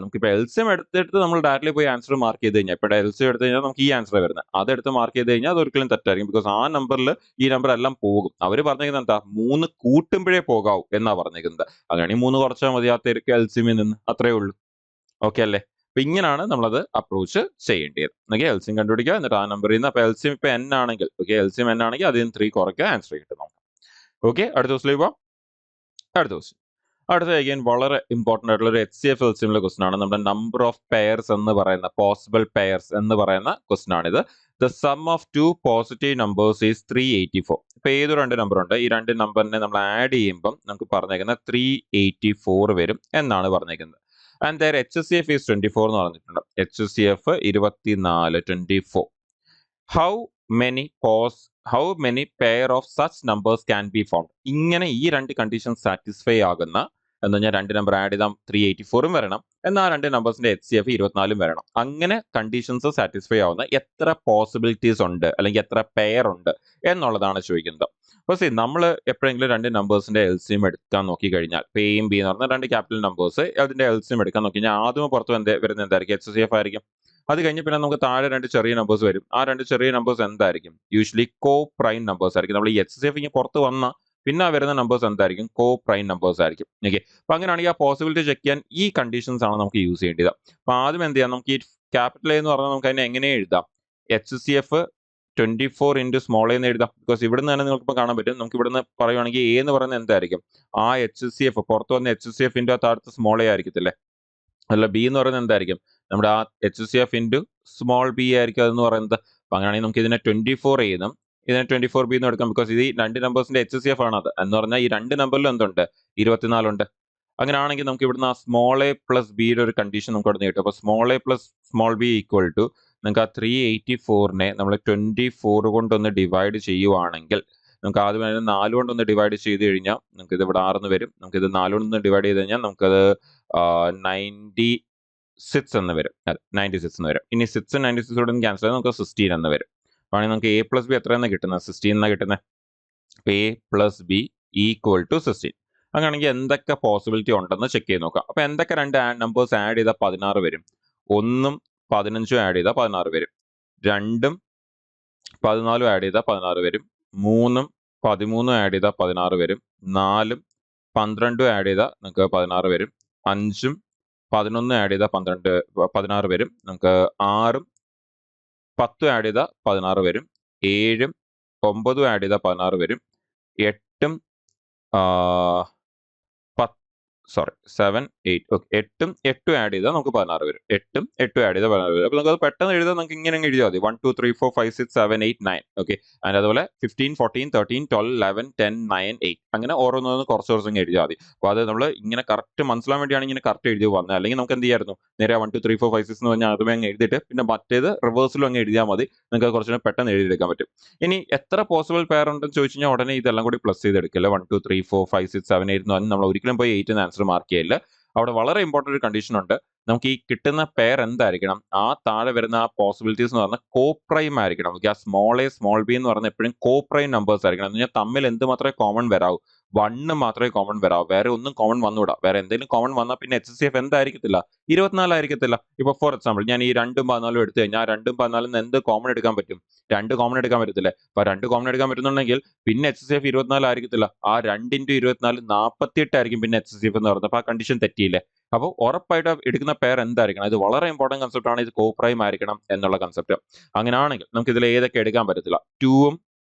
നമുക്കിപ്പോൾ എൽസിയം എടുത്തിട്ട് നമ്മൾ ഡയറക്റ്റ്ലി പോയി ആൻസർ മാർക്ക് ചെയ്ത് കഴിഞ്ഞാൽ ഇപ്പോൾ എൽസിയം എടുത്തു കഴിഞ്ഞാൽ നമുക്ക് ഈ ആൻസർ വരുന്നത് അതെടുത്ത് മാർക്ക് ചെയ്ത് കഴിഞ്ഞാൽ അത് ഒരിക്കലും തെറ്റായിരിക്കും. ബിക്കോസ് ആ നമ്പറിൽ ഈ നമ്പർ എല്ലാം പോകും. അവർ പറഞ്ഞിരിക്കുന്നത് എന്താ? 3 കൂട്ടുമ്പോഴേ പോകാവൂ എന്നാ പറഞ്ഞിരിക്കുന്നത്. അങ്ങനെയാണെങ്കിൽ 3 കുറച്ചാൽ മതിയാത്തായിരിക്കും എൽസിയമിൽ നിന്ന്. അത്രേ ഉള്ളൂ. ഓക്കെ അല്ലേ? അപ്പൊ ഇങ്ങനെയാണ് നമ്മളത് അപ്രോച്ച് ചെയ്യേണ്ടത്. ഓക്കെ, എൽസിയം കണ്ടുപിടിക്കുക, എന്നിട്ട് ആ നമ്പറിൽ നിന്ന് അപ്പൊ എൽസിയം ഇപ്പൊ എൻ ആണെങ്കിൽ എൽസിയം എൻ ആണെങ്കിൽ അതിൽ നിന്ന് 3 കുറയ്ക്കുക, ആൻസർ കിട്ടും നമുക്ക്. ഓക്കെ, അടുത്ത ദിവസത്തിലേക്ക് പോവാം. അടുത്ത ദിവസം അടുത്ത അഗൈൻ വളരെ ഇമ്പോർട്ടന്റ് ആയിട്ടുള്ള ഒരു HCF എൽസിയമിലെ ക്വസ്റ്റൻ ആണ്. നമ്മുടെ നമ്പർ ഓഫ് പെയർസ് എന്ന് പറയുന്ന പോസിബിൾ പെയർസ് എന്ന് പറയുന്ന ക്വസ്റ്റൻ ആണിത്. The sum of 2 positive numbers is 384. ഇപ്പൊ ഏത് 2 നമ്പർ ഉണ്ട്, ഈ 2 നമ്പറിനെ നമ്മൾ ആഡ് ചെയ്യുമ്പോൾ നമുക്ക് പറഞ്ഞേക്കുന്നത് 384 വരും എന്നാണ് പറഞ്ഞേക്കുന്നത്. ആൻഡ് ദർ HCF ഈസ് 24 എന്ന് പറഞ്ഞിട്ടുണ്ട്. HCF 24. How many pair of such numbers can be found. ഇങ്ങനെ ഈ 2 കണ്ടീഷൻ സാറ്റിസ്ഫൈ ആകുന്ന എന്ന് പറഞ്ഞാൽ 2 നമ്പർ ആഡ് ചെയ്താൽ 384 വരണം, എന്നാൽ 2 നമ്പേഴ്സിന്റെ HCF 24 വരണം. അങ്ങനെ കണ്ടീഷൻസ് സാറ്റിസ്ഫൈ ആവുന്ന എത്ര പോസിബിലിറ്റീസ് ഉണ്ട്, അല്ലെങ്കിൽ എത്ര പെയർ ഉണ്ട് എന്നുള്ളതാണ് ചോദിക്കുന്നത്. അപ്പോൾ നമ്മൾ എപ്പോഴെങ്കിലും 2 നമ്പേഴ്സിന്റെ എൽസിയം എടുക്കാൻ നോക്കി കഴിഞ്ഞാൽ എയും ബി എന്ന് പറഞ്ഞാൽ 2 ക്യാപിറ്റൽ നമ്പേഴ്സ്, അതിന്റെ എൽസിയം എടുക്കാൻ നോക്കി കഴിഞ്ഞാൽ ആദ്യം പുറത്ത് വരുന്നത് എന്തായിരിക്കും? HCF ആയിരിക്കും. അത് കഴിഞ്ഞ് പിന്നെ നമുക്ക് താഴെ 2 ചെറിയ നമ്പേഴ്സ് വരും. ആ 2 ചെറിയ നമ്പേഴ്സ് എന്തായിരിക്കും? യൂഷ്വലി കോ പ്രൈം നമ്പേഴ്സ് ആയിരിക്കും. നമ്മൾ ഈ HCF ഇങ്ങനെ പുറത്ത് വന്ന പിന്നെ വരുന്ന നമ്പേഴ്സ് എന്തായിരിക്കും? കോ പ്രൈം നമ്പേഴ്സ് ആയിരിക്കും. ഓക്കെ, അപ്പൊ അങ്ങനെയാണെങ്കിൽ ആ പോസിബിലിറ്റി ചെക്ക് ചെയ്യാൻ ഈ കണ്ടീഷൻസ് ആണ് നമുക്ക് യൂസ് ചെയ്യേണ്ടത്. അപ്പൊ ആദ്യം എന്ത് ചെയ്യാം? നമുക്ക് ഈ ക്യാപിറ്റൽ എ എന്ന് പറഞ്ഞാൽ നമുക്ക് അതിനെ എങ്ങനെ എഴുതാം? HCF 24 ഇൻറ്റു സ്മോൾ എന്ന് എഴുതാം. ബിക്കോസ് ഇവിടുന്ന് തന്നെ നിങ്ങൾക്ക് ഇപ്പോൾ കാണാൻ പറ്റും. നമുക്ക് ഇവിടുന്ന് പറയുവാണെങ്കിൽ എ എന്ന് പറയുന്നത് എന്തായിരിക്കും? ആ HCF പുറത്ത് വന്ന HCF ഇൻറ്റു ആ താഴത്ത് സ്മോൾ എ ആയിരിക്കത്തില്ലേ? അല്ല, ബി എന്ന് പറയുന്നത് എന്തായിരിക്കും? നമ്മുടെ ആ HCF ഇൻറ്റു സ്മോൾ ബി ആയിരിക്കും അതെന്ന് പറയുന്നത്. അപ്പൊ അങ്ങനെയാണെങ്കിൽ നമുക്ക് ഇതിനെ 24 എന്നും ഇതിനെ 24 ബി എന്ന് എടുക്കാം. ബിക്കോസ് ഇത് ഈ 2 നമ്പേഴ്സിന്റെ HCF ആണ് അത് എന്ന് പറഞ്ഞാൽ ഈ 2 നമ്പറിലും എന്തുണ്ട്? 24 ഉണ്ട്. അങ്ങനെയാണെങ്കിൽ നമുക്ക് ഇവിടുന്ന് ആ സ്മോൾ എ പ്ലസ് ബിയുടെ ഒരു കണ്ടീഷൻ നമുക്ക് അവിടെ നിന്ന് കിട്ടും. അപ്പൊ small A plus small B equal to നമുക്ക് ആ 384നെ നമ്മൾ 24 കൊണ്ടൊന്ന് ഡിവൈഡ് ചെയ്യുവാണെങ്കിൽ നമുക്ക് ആദ്യം അതിനെ 4 കൊണ്ടൊന്ന് ഡിവൈഡ് ചെയ്ത് കഴിഞ്ഞാൽ നമുക്ക് ഇത് ഇവിടെ 6 വരും. നമുക്ക് ഇത് 4 കൊണ്ടൊന്ന് ഡിവൈഡ് ചെയ്ത് കഴിഞ്ഞാൽ നമുക്കത് 96 എന്ന് വരും. അതെ, 96 എന്ന് വരും. ഇനി 6 96 കൂടെ ക്യാൻസൽ ചെയ്താൽ നമുക്ക് 16 എന്ന് വരും. ആണെങ്കിൽ നമുക്ക് എ പ്ലസ് ബി എത്രയെന്നാണ് കിട്ടുന്നത്? 16 എന്നാണ് കിട്ടുന്നത്. A plus B equal to 16. അങ്ങനെയാണെങ്കിൽ എന്തൊക്കെ പോസിബിലിറ്റി ഉണ്ടെന്ന് ചെക്ക് ചെയ്ത് നോക്കാം. അപ്പൊ എന്തൊക്കെ 2 നമ്പേഴ്സ് ആഡ് ചെയ്താൽ 16 വരും? 1ഉം 15ഉം ആഡ് ചെയ്താൽ 16 വരും. 2ഉം 14ഉം ആഡ് ചെയ്താൽ 16 വരും. 3ഉം 13ഉം ആഡ് ചെയ്താൽ 16 വരും. 4ഉം 12ഉം ആഡ് ചെയ്താൽ നമുക്ക് 16 വരും. 5ഉം 11 ആഡ് ചെയ്താൽ 16 വരും. നമുക്ക് 6ഉം 10ഉം ആഡ് ചെയ്താൽ 16 വരും. 7ഉം 9ഉം ആഡ് ചെയ്താൽ 16 വരും. 8ഉം 7, 8. ഓക്കെ, 8ഉം 8ഉം ആഡ് ചെയ്താൽ നമുക്ക് 16 വരും. 8ഉം 8ഉം ആഡ് ചെയ്താൽ 16 വരും. അപ്പൊ നമുക്ക് അത് പെട്ടെന്ന് എഴുതാൻ നമുക്ക് ഇങ്ങനെ എഴുതിയാൽ മതി. 1 2 3 4 5 6 7 8 9. ഓക്കെ, അതിന് അതുപോലെ 15 14 13 12 11 10 9 8 അങ്ങനെ ഓരോന്നോന്ന് കുറച്ച് എഴുതിയാൽ മതി. അപ്പൊ അത് നമ്മൾ ഇങ്ങനെ കറക്റ്റ് മനസ്സിലാൻ വേണ്ടിയാണ് ഇങ്ങനെ കറക്റ്റ് എഴുതി വന്നത്. അല്ലെങ്കിൽ നമുക്ക് എന്ത് ചെയ്യായിരുന്നു? നേരെ 1 2 3 4 5 6 എന്ന് പറഞ്ഞാൽ അതുമേ അങ്ങ് എഴുതിയിട്ട് പിന്നെ മറ്റേത് റിവേഴ്സിലും അങ്ങ് എഴുതിയാൽ മതി. നിങ്ങൾക്ക് കുറച്ചുകൂടെ പെട്ടെന്ന് എഴുതിയെടുക്കാൻ പറ്റും. ഇനി എത്ര പോസിബിൾ പെയർ ഉണ്ടെന്ന് ചോദിച്ചു കഴിഞ്ഞാൽ ഉടനെ ഇതെല്ലാം കൂടി പ്ലസ് ചെയ്തെടുക്കില്ല. 1 2 3 4 5 6 7 8 എന്ന് പറഞ്ഞാൽ നമ്മൾ ഒരിക്കലും പോയി 8 ആൻസർ മാർക്ക് ചെയ്യില്ല. അവിടെ വളരെ ഇമ്പോർട്ടന്റ് ഒരു കണ്ടീഷൻ ഉണ്ട്. നമുക്ക് ഈ കിട്ടുന്ന പെയർ എന്തായിരിക്കണം, ആ താഴെ വരുന്ന ആ പോസിബിലിറ്റീസ് എന്ന് പറഞ്ഞാൽ കോപ്രൈം ആയിരിക്കണം. ആ സ്മോൾ എ സ്മോൾ ബി എന്ന് പറഞ്ഞാൽ എപ്പോഴും കോപ്രൈം നമ്പേഴ്സ് ആയിരിക്കണം. എന്ന് പറഞ്ഞാൽ തമ്മിൽ എന്ത് മാത്രമേ കോമൺ വരാവൂ, 1 മാത്രമേ കോമൺ വരാവൂ, വേറെ ഒന്നും കോമൺ വന്നുകൂടാ. വേറെ എന്തെങ്കിലും കോമൺ വന്നാൽ പിന്നെ HCF എന്തായിരിക്കത്തില്ല, 24 ആയിരിക്കത്തില്ല. ഇപ്പൊ ഫോർ എക്സാമ്പിൾ ഞാൻ ഈ 2ഉം 14ഉം എടുത്തു കഴിഞ്ഞാൽ 2ഉം 14 എന്ത് കോമൺ എടുക്കാൻ പറ്റും, 2 കോമൺ എടുക്കാൻ പറ്റത്തില്ലേ. അപ്പൊ 2 കോമൺ എടുക്കാൻ പറ്റുന്നുണ്ടെങ്കിൽ പിന്നെ HCF 24 ആയിരിക്കത്തില്ല. ആ 2 × 24 48 ആയിരിക്കും പിന്നെ HCF എന്ന് പറയുന്നത്. അപ്പൊ ആ കണ്ടീഷൻ തെറ്റിയില്ലേ. അപ്പോൾ ഉറപ്പായിട്ട് എടുക്കുന്ന പെയർ എന്തായിരിക്കണം, ഇത് വളരെ ഇമ്പോർട്ടന്റ് കൺസെപ്റ്റ് ആണ്. ഇത് കോപ്രൈം ആയിരിക്കണം എന്നുള്ള കൺസെപ്റ്റ്. അങ്ങനെയാണെങ്കിൽ നമുക്ക് ഇതിൽ ഏതൊക്കെ എടുക്കാൻ പറ്റത്തില്ല, 2ഉം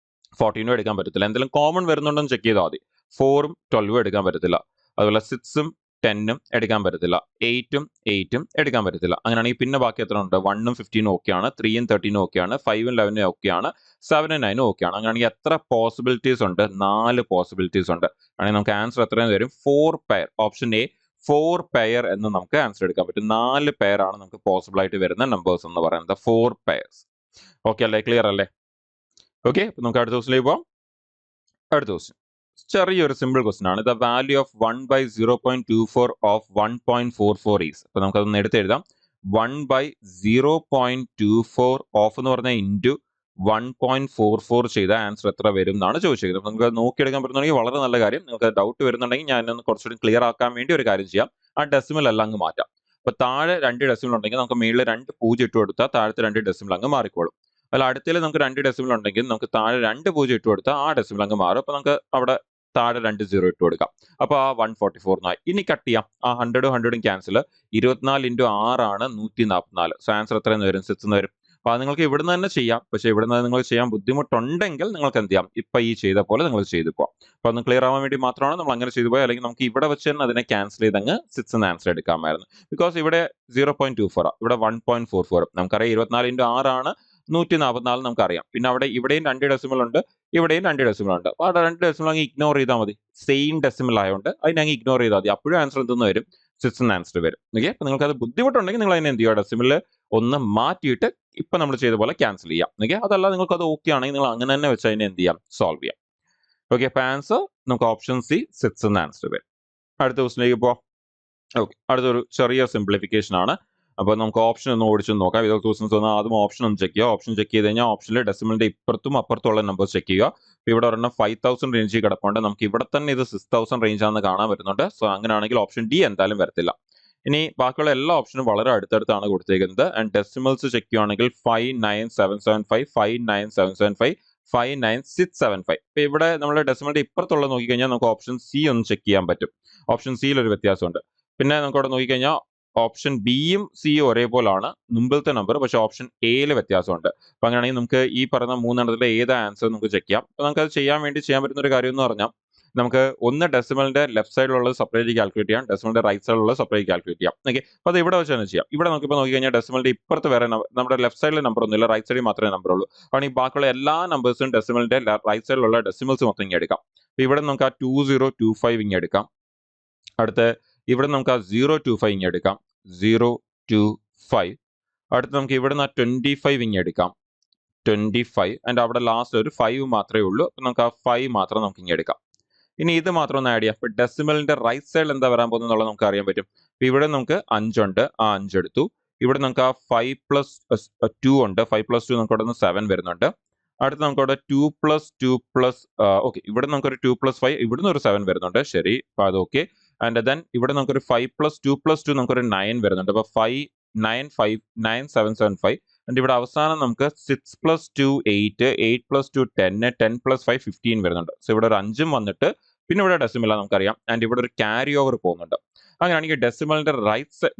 14ഉം എടുക്കാൻ പറ്റത്തില്ല. എന്തെങ്കിലും കോമൺ വരുന്നുണ്ടോ എന്ന് ചെക്ക് ചെയ്താൽ മതി. 4ഉം 12ഉം എടുക്കാൻ പറ്റത്തില്ല. അതുപോലെ 6ഉം 10ഉം എടുക്കാൻ പറ്റത്തില്ല. 8ഉം 8ഉം എടുക്കാൻ പറ്റത്തില്ല. അങ്ങനെയാണെങ്കിൽ പിന്നെ ബാക്കി എത്ര ഉണ്ട്, 1ഉം 15ഉം ഓക്കെയാണ്, 3ഉം 13ഉം ഓക്കെയാണ്, 5ഉം 11ഉം ഓക്കെയാണ്, 7ഉം 9ഉം ഓക്കെയാണ്. അങ്ങനെയാണെങ്കിൽ എത്ര പോസിബിലിറ്റീസ് ഉണ്ട്, 4 പോസിബിലിറ്റീസ് ഉണ്ട്. ആണെങ്കിൽ നമുക്ക് ആൻസർ എത്രയെന്ന് വരും, 4 പെയർ. ഓപ്ഷൻ എ 4 പെയർ എന്ന് നമുക്ക് ആൻസർ എടുക്കാൻ പറ്റും. 4 പെയർ ആണ് നമുക്ക് പോസിബിൾ ആയിട്ട് വരുന്ന നമ്പേഴ്സ് എന്ന് പറയുന്നത്. 4 പെയർസ്. ഓക്കെ അല്ലേ, ക്ലിയർ അല്ലേ? ഓക്കെ, അപ്പൊ നമുക്ക് അടുത്ത ക്വസ്റ്റിലേക്ക് പോവാം. അടുത്ത ക്വസ്റ്റ്യൻ ചെറിയൊരു സിമ്പിൾ ക്വസ്റ്റ്യൻ ആണ്. The value of 1/0.24 of 1.44 is. അപ്പൊ നമുക്കതൊന്ന് എടുത്തെഴുതാം. 1/0.24 ഓഫ് എന്ന് പറഞ്ഞാൽ ഇൻറ്റു 1.44 ചെയ്ത ആൻസർ എത്ര വരും എന്നാണ് ചോദിച്ചിരിക്കുന്നത്. നമുക്ക് നോക്കിയെടുക്കാൻ പറ്റുന്നുണ്ടെങ്കിൽ വളരെ നല്ല കാര്യം. നിങ്ങൾക്ക് ഡൗട്ട് വരുന്നുണ്ടെങ്കിൽ ഞാൻ ഒന്ന് കുറച്ചുകൂടി ക്ലിയർ ആക്കാൻ വേണ്ടി ഒരു കാര്യം ചെയ്യാം. ആ ഡെസിമൽ എല്ലാം അങ്ങ് മാറ്റാം. അപ്പൊ താഴെ 2 ഡെസിമൽ ഉണ്ടെങ്കിൽ നമുക്ക് മുകളിൽ 2 പൂജ്യം ഇട്ട് കൊടുത്താൽ താഴത്തെ 2 ഡെസിമൽ അങ്ങ് മാറിക്കോളും. അല്ല അടുത്തതിൽ നമുക്ക് 2 ഡെസിമൽ ഉണ്ടെങ്കിൽ നമുക്ക് താഴെ 2 പൂജ്യം ഇട്ട് കൊടുത്താൽ ആ ഡെസിമൽ അങ്ങ് മാറും. അപ്പൊ നമുക്ക് അവിടെ താഴെ 2 സീറോ ഇട്ട് കൊടുക്കാം. അപ്പൊ ആ 144 ആയി. ഇനി കട്ട് ചെയ്യാം. ആ 100ഉം 100ഉം ക്യാൻസൽ. 24 × 6 ആണ് 144. സോ ആൻസർ എത്രയെന്ന് വരും, 6 എന്ന് വരും. അപ്പൊ നിങ്ങൾക്ക് ഇവിടുന്ന് തന്നെ ചെയ്യാം. പക്ഷെ ഇവിടുന്ന് നിങ്ങൾ ചെയ്യാൻ ബുദ്ധിമുട്ടുണ്ടെങ്കിൽ നിങ്ങൾക്ക് എന്ത് ചെയ്യാം, ഇപ്പൊ ഈ ചെയ്ത പോലെ നിങ്ങൾ ചെയ്തു പോകാം. അപ്പൊ ഒന്ന് ക്ലിയർ ആവാൻ വേണ്ടി മാത്രമാണ് നമ്മൾ അങ്ങനെ ചെയ്തു പോയത്. അല്ലെങ്കിൽ നമുക്ക് ഇവിടെ വെച്ച് തന്നെ അതിനെ ക്യാൻസൽ ചെയ്ത് അങ്ങ് 6 എന്ന് ആൻസർ എടുക്കാമായിരുന്നു. ബിക്കോസ് ഇവിടെ 0.24 ഇവിടെ 1.44. നമുക്കറിയാം 24 × 6 ആണ് 144 നമുക്കറിയാം. പിന്നെ അവിടെ ഇവിടെയും 2 ഡെസിമൽ ഉണ്ട്, ഇവിടെയും 2 ഡെസിമൽ ഉണ്ട്. അപ്പൊ ആ 2 ഡെസിമൽ അങ്ങ് ഇഗ്നോർ ചെയ്താൽ മതി. സെയിം ഡെസിമൽ ആയതുകൊണ്ട് അതിനെ അങ്ങ് ഇഗ്നോർ ചെയ്താൽ മതി. അപ്പോഴും ആൻസർ എന്തെന്ന് വരും, 6 എന്ന് ആൻസർ വരും. ഓക്കെ, അപ്പൊ നിങ്ങൾക്ക് അത് ബുദ്ധിമുട്ടുണ്ടെങ്കിൽ നിങ്ങൾ അതിനെ എന്ത് ചെയ്യുക, ഡെസിമൽ ഒന്ന് മാറ്റിയിട്ട് ഇപ്പൊ നമ്മൾ ചെയ്ത പോലെ ക്യാൻസൽ ചെയ്യാം. ഓക്കെ, അതല്ല നിങ്ങൾക്ക് അത് ഓക്കെ ആണെങ്കിൽ നിങ്ങൾ അങ്ങനെ തന്നെ വെച്ച് അതിനെ എന്ത് ചെയ്യാം, സോൾവ് ചെയ്യാം. ഓക്കെ, അപ്പൊ ആൻസർ നമുക്ക് ഓപ്ഷൻ സി 6 എന്ന് ആൻസർ വരും. അടുത്ത ക്വസ്റ്റിലേക്ക് പോവാം. ഓക്കെ, അടുത്തൊരു ചെറിയ സിംപ്ലിഫിക്കേഷൻ ആണ്. അപ്പോൾ നമുക്ക് ഓപ്ഷൻ ഒന്ന് ഓടിച്ചു നോക്കാം. ഇതൊക്കെ ക്വസ്റ്റൻസ് വന്നാൽ ആദ്യം ഓപ്ഷൻ ഒന്ന് ചെക്ക് ചെയ്യുക. ഓപ്ഷൻ ചെക്ക് ചെയ്ത് കഴിഞ്ഞാൽ ഓപ്ഷനിൽ ഡെസിമലിന്റെ ഇപ്പുറത്തും അപ്പുറത്തുള്ള നമ്പേഴ്സ് ചെക്ക് ചെയ്യുക. ഇപ്പോൾ ഇവിടെ ഒരെണ്ണം 5000 റേഞ്ചിൽ കിടപ്പുണ്ട്. നമുക്ക് ഇവിടെ തന്നെ ഇത് 6000 റേഞ്ച് ആണെന്ന് കാണാൻ പറ്റുന്നുണ്ട്. സോ അങ്ങനെയാണെങ്കിൽ ഓപ്ഷൻ ഡി എന്തായാലും വരത്തില്ല. ഇനി ബാക്കിയുള്ള എല്ലാ ഓപ്ഷനും വളരെ അടുത്തടുത്താണ് കൊടുത്തേക്കുന്നത്. ആൻഡ് ഡെസിമൽസ് ചെക്ക് ചെയ്യുകയാണെങ്കിൽ 59775, 59775, 59675. ഇപ്പൊ ഇവിടെ നമ്മൾ ഡെസിമലിന്റെ ഇപ്പുറത്തുള്ള നോക്കിക്കഴിഞ്ഞാൽ നമുക്ക് ഓപ്ഷൻ സി ഒന്ന് ചെക്ക് ചെയ്യാൻ പറ്റും. ഓപ്ഷൻ സിയിൽ ഒരു വ്യത്യാസമുണ്ട്. പിന്നെ നമുക്ക് അവിടെ നോക്കിക്കഴിഞ്ഞാൽ ഓപ്ഷൻ ബിയും സിയും ഒരേപോലാണ് മുമ്പിലത്തെ നമ്പർ, പക്ഷെ ഓപ്ഷൻ എയിൽ വ്യത്യാസമുണ്ട്. അപ്പൊ അങ്ങനെയാണെങ്കിൽ നമുക്ക് ഈ പറഞ്ഞ 3 ഏതാ ആൻസർ നമുക്ക് ചെക്ക് ചെയ്യാം. അപ്പൊ നമുക്ക് അത് ചെയ്യാൻ വേണ്ടി ചെയ്യാൻ പറ്റുന്ന ഒരു കാര്യം എന്ന് പറഞ്ഞാൽ നമുക്ക് ഒന്ന് ഡെസിമലിന്റെ ലെഫ്റ്റ് സൈഡിലുള്ളത് സെപ്പറേറ്റ് കാൽക്കുലേറ്റ് ചെയ്യാം, ഡെസിമലിന്റെ റൈറ്റ് സൈഡിലുള്ളത് സെപ്പറേറ്റ് കാൽക്കുലേറ്റ് ചെയ്യാം. ഓക്കെ, അപ്പൊ അത് ഇവിടെ വെച്ച് തന്നെ ചെയ്യാം. ഇവിടെ നോക്കിയപ്പോൾ നോക്കിക്കഴിഞ്ഞാൽ ഡെസിമലിന്റെ ഇപ്പുറത്ത് വേറെ നമ്മുടെ ലെഫ്റ്റ് സൈഡിലെ നമ്പർ ഒന്നുമില്ല, റൈറ്റ് സൈഡിൽ മാത്രമേ നമ്പർ ഉള്ളൂ. അപ്പോൾ ഈ ബാക്കിയുള്ള എല്ലാ നമ്പേഴ്സും ഡെസിമലിന്റെ റൈറ്റ് സൈഡിലുള്ള ഡെസിമൽസ് മൊത്തം ഇങ്ങനെ എടുക്കാം. അപ്പൊ ഇവിടെ നമുക്ക് ആ 2025 ഇങ്ങനെ എടുക്കാം. അടുത്ത ഇവിടെ നമുക്ക് ആ 025 ഇങ്ങനെ എടുക്കാം, 025. അടുത്ത് നമുക്ക് ഇവിടെ നിന്ന് 25 ഇങ്ങനെ എടുക്കാം, 25. ആൻഡ് അവിടെ ലാസ്റ്റ് ഒരു 5 മാത്രമേ ഉള്ളൂ. അപ്പൊ നമുക്ക് ആ 5 മാത്രം നമുക്ക് ഇങ്ങനെ എടുക്കാം. ഇനി ഇത് മാത്രം ഒന്ന് ആഡ് ചെയ്യാം. അപ്പൊ ഡെസിമലിന്റെ റൈറ്റ് സൈഡിൽ എന്താ വരാൻ പോകുന്നത് എന്നുള്ളത് നമുക്ക് അറിയാൻ പറ്റും. അപ്പൊ ഇവിടെ നമുക്ക് 5 ഉണ്ട്, ആ 5 എടുത്തു. ഇവിടെ നമുക്ക് ആ 5 + 2 ഉണ്ട്, 5 + 2 നമുക്ക് അവിടെ നിന്ന് 7 വരുന്നുണ്ട്. അടുത്ത് നമുക്ക് അവിടെ 2 + 2 ഓക്കെ, ഇവിടെ നമുക്കൊരു 2 + 5, ഇവിടുന്ന് ഒരു 7 വരുന്നുണ്ട്. ശരി, അപ്പൊ അത് ഓക്കെ. ആൻഡ് ദെൻ ഇവിടെ നമുക്കൊരു 5 + 2 + 2 നമുക്കൊരു 9 വരുന്നുണ്ട്. അപ്പൊ 5 9 5 9775. ആൻഡ് ഇവിടെ അവസാനം നമുക്ക് 6 + 2 8, 8 + 2 10, 10 + 5 15 വരുന്നുണ്ട്. സോ ഇവിടെ ഒരു 5ഉം വന്നിട്ട് പിന്നെ ഇവിടെ ഡെസിമൽ നമുക്കറിയാം. ആൻഡ് ഇവിടെ ഒരു ക്യാരി ഓവർ പോകുന്നുണ്ട്. അങ്ങനെയാണെങ്കിൽ ഡെസിമലിന്റെ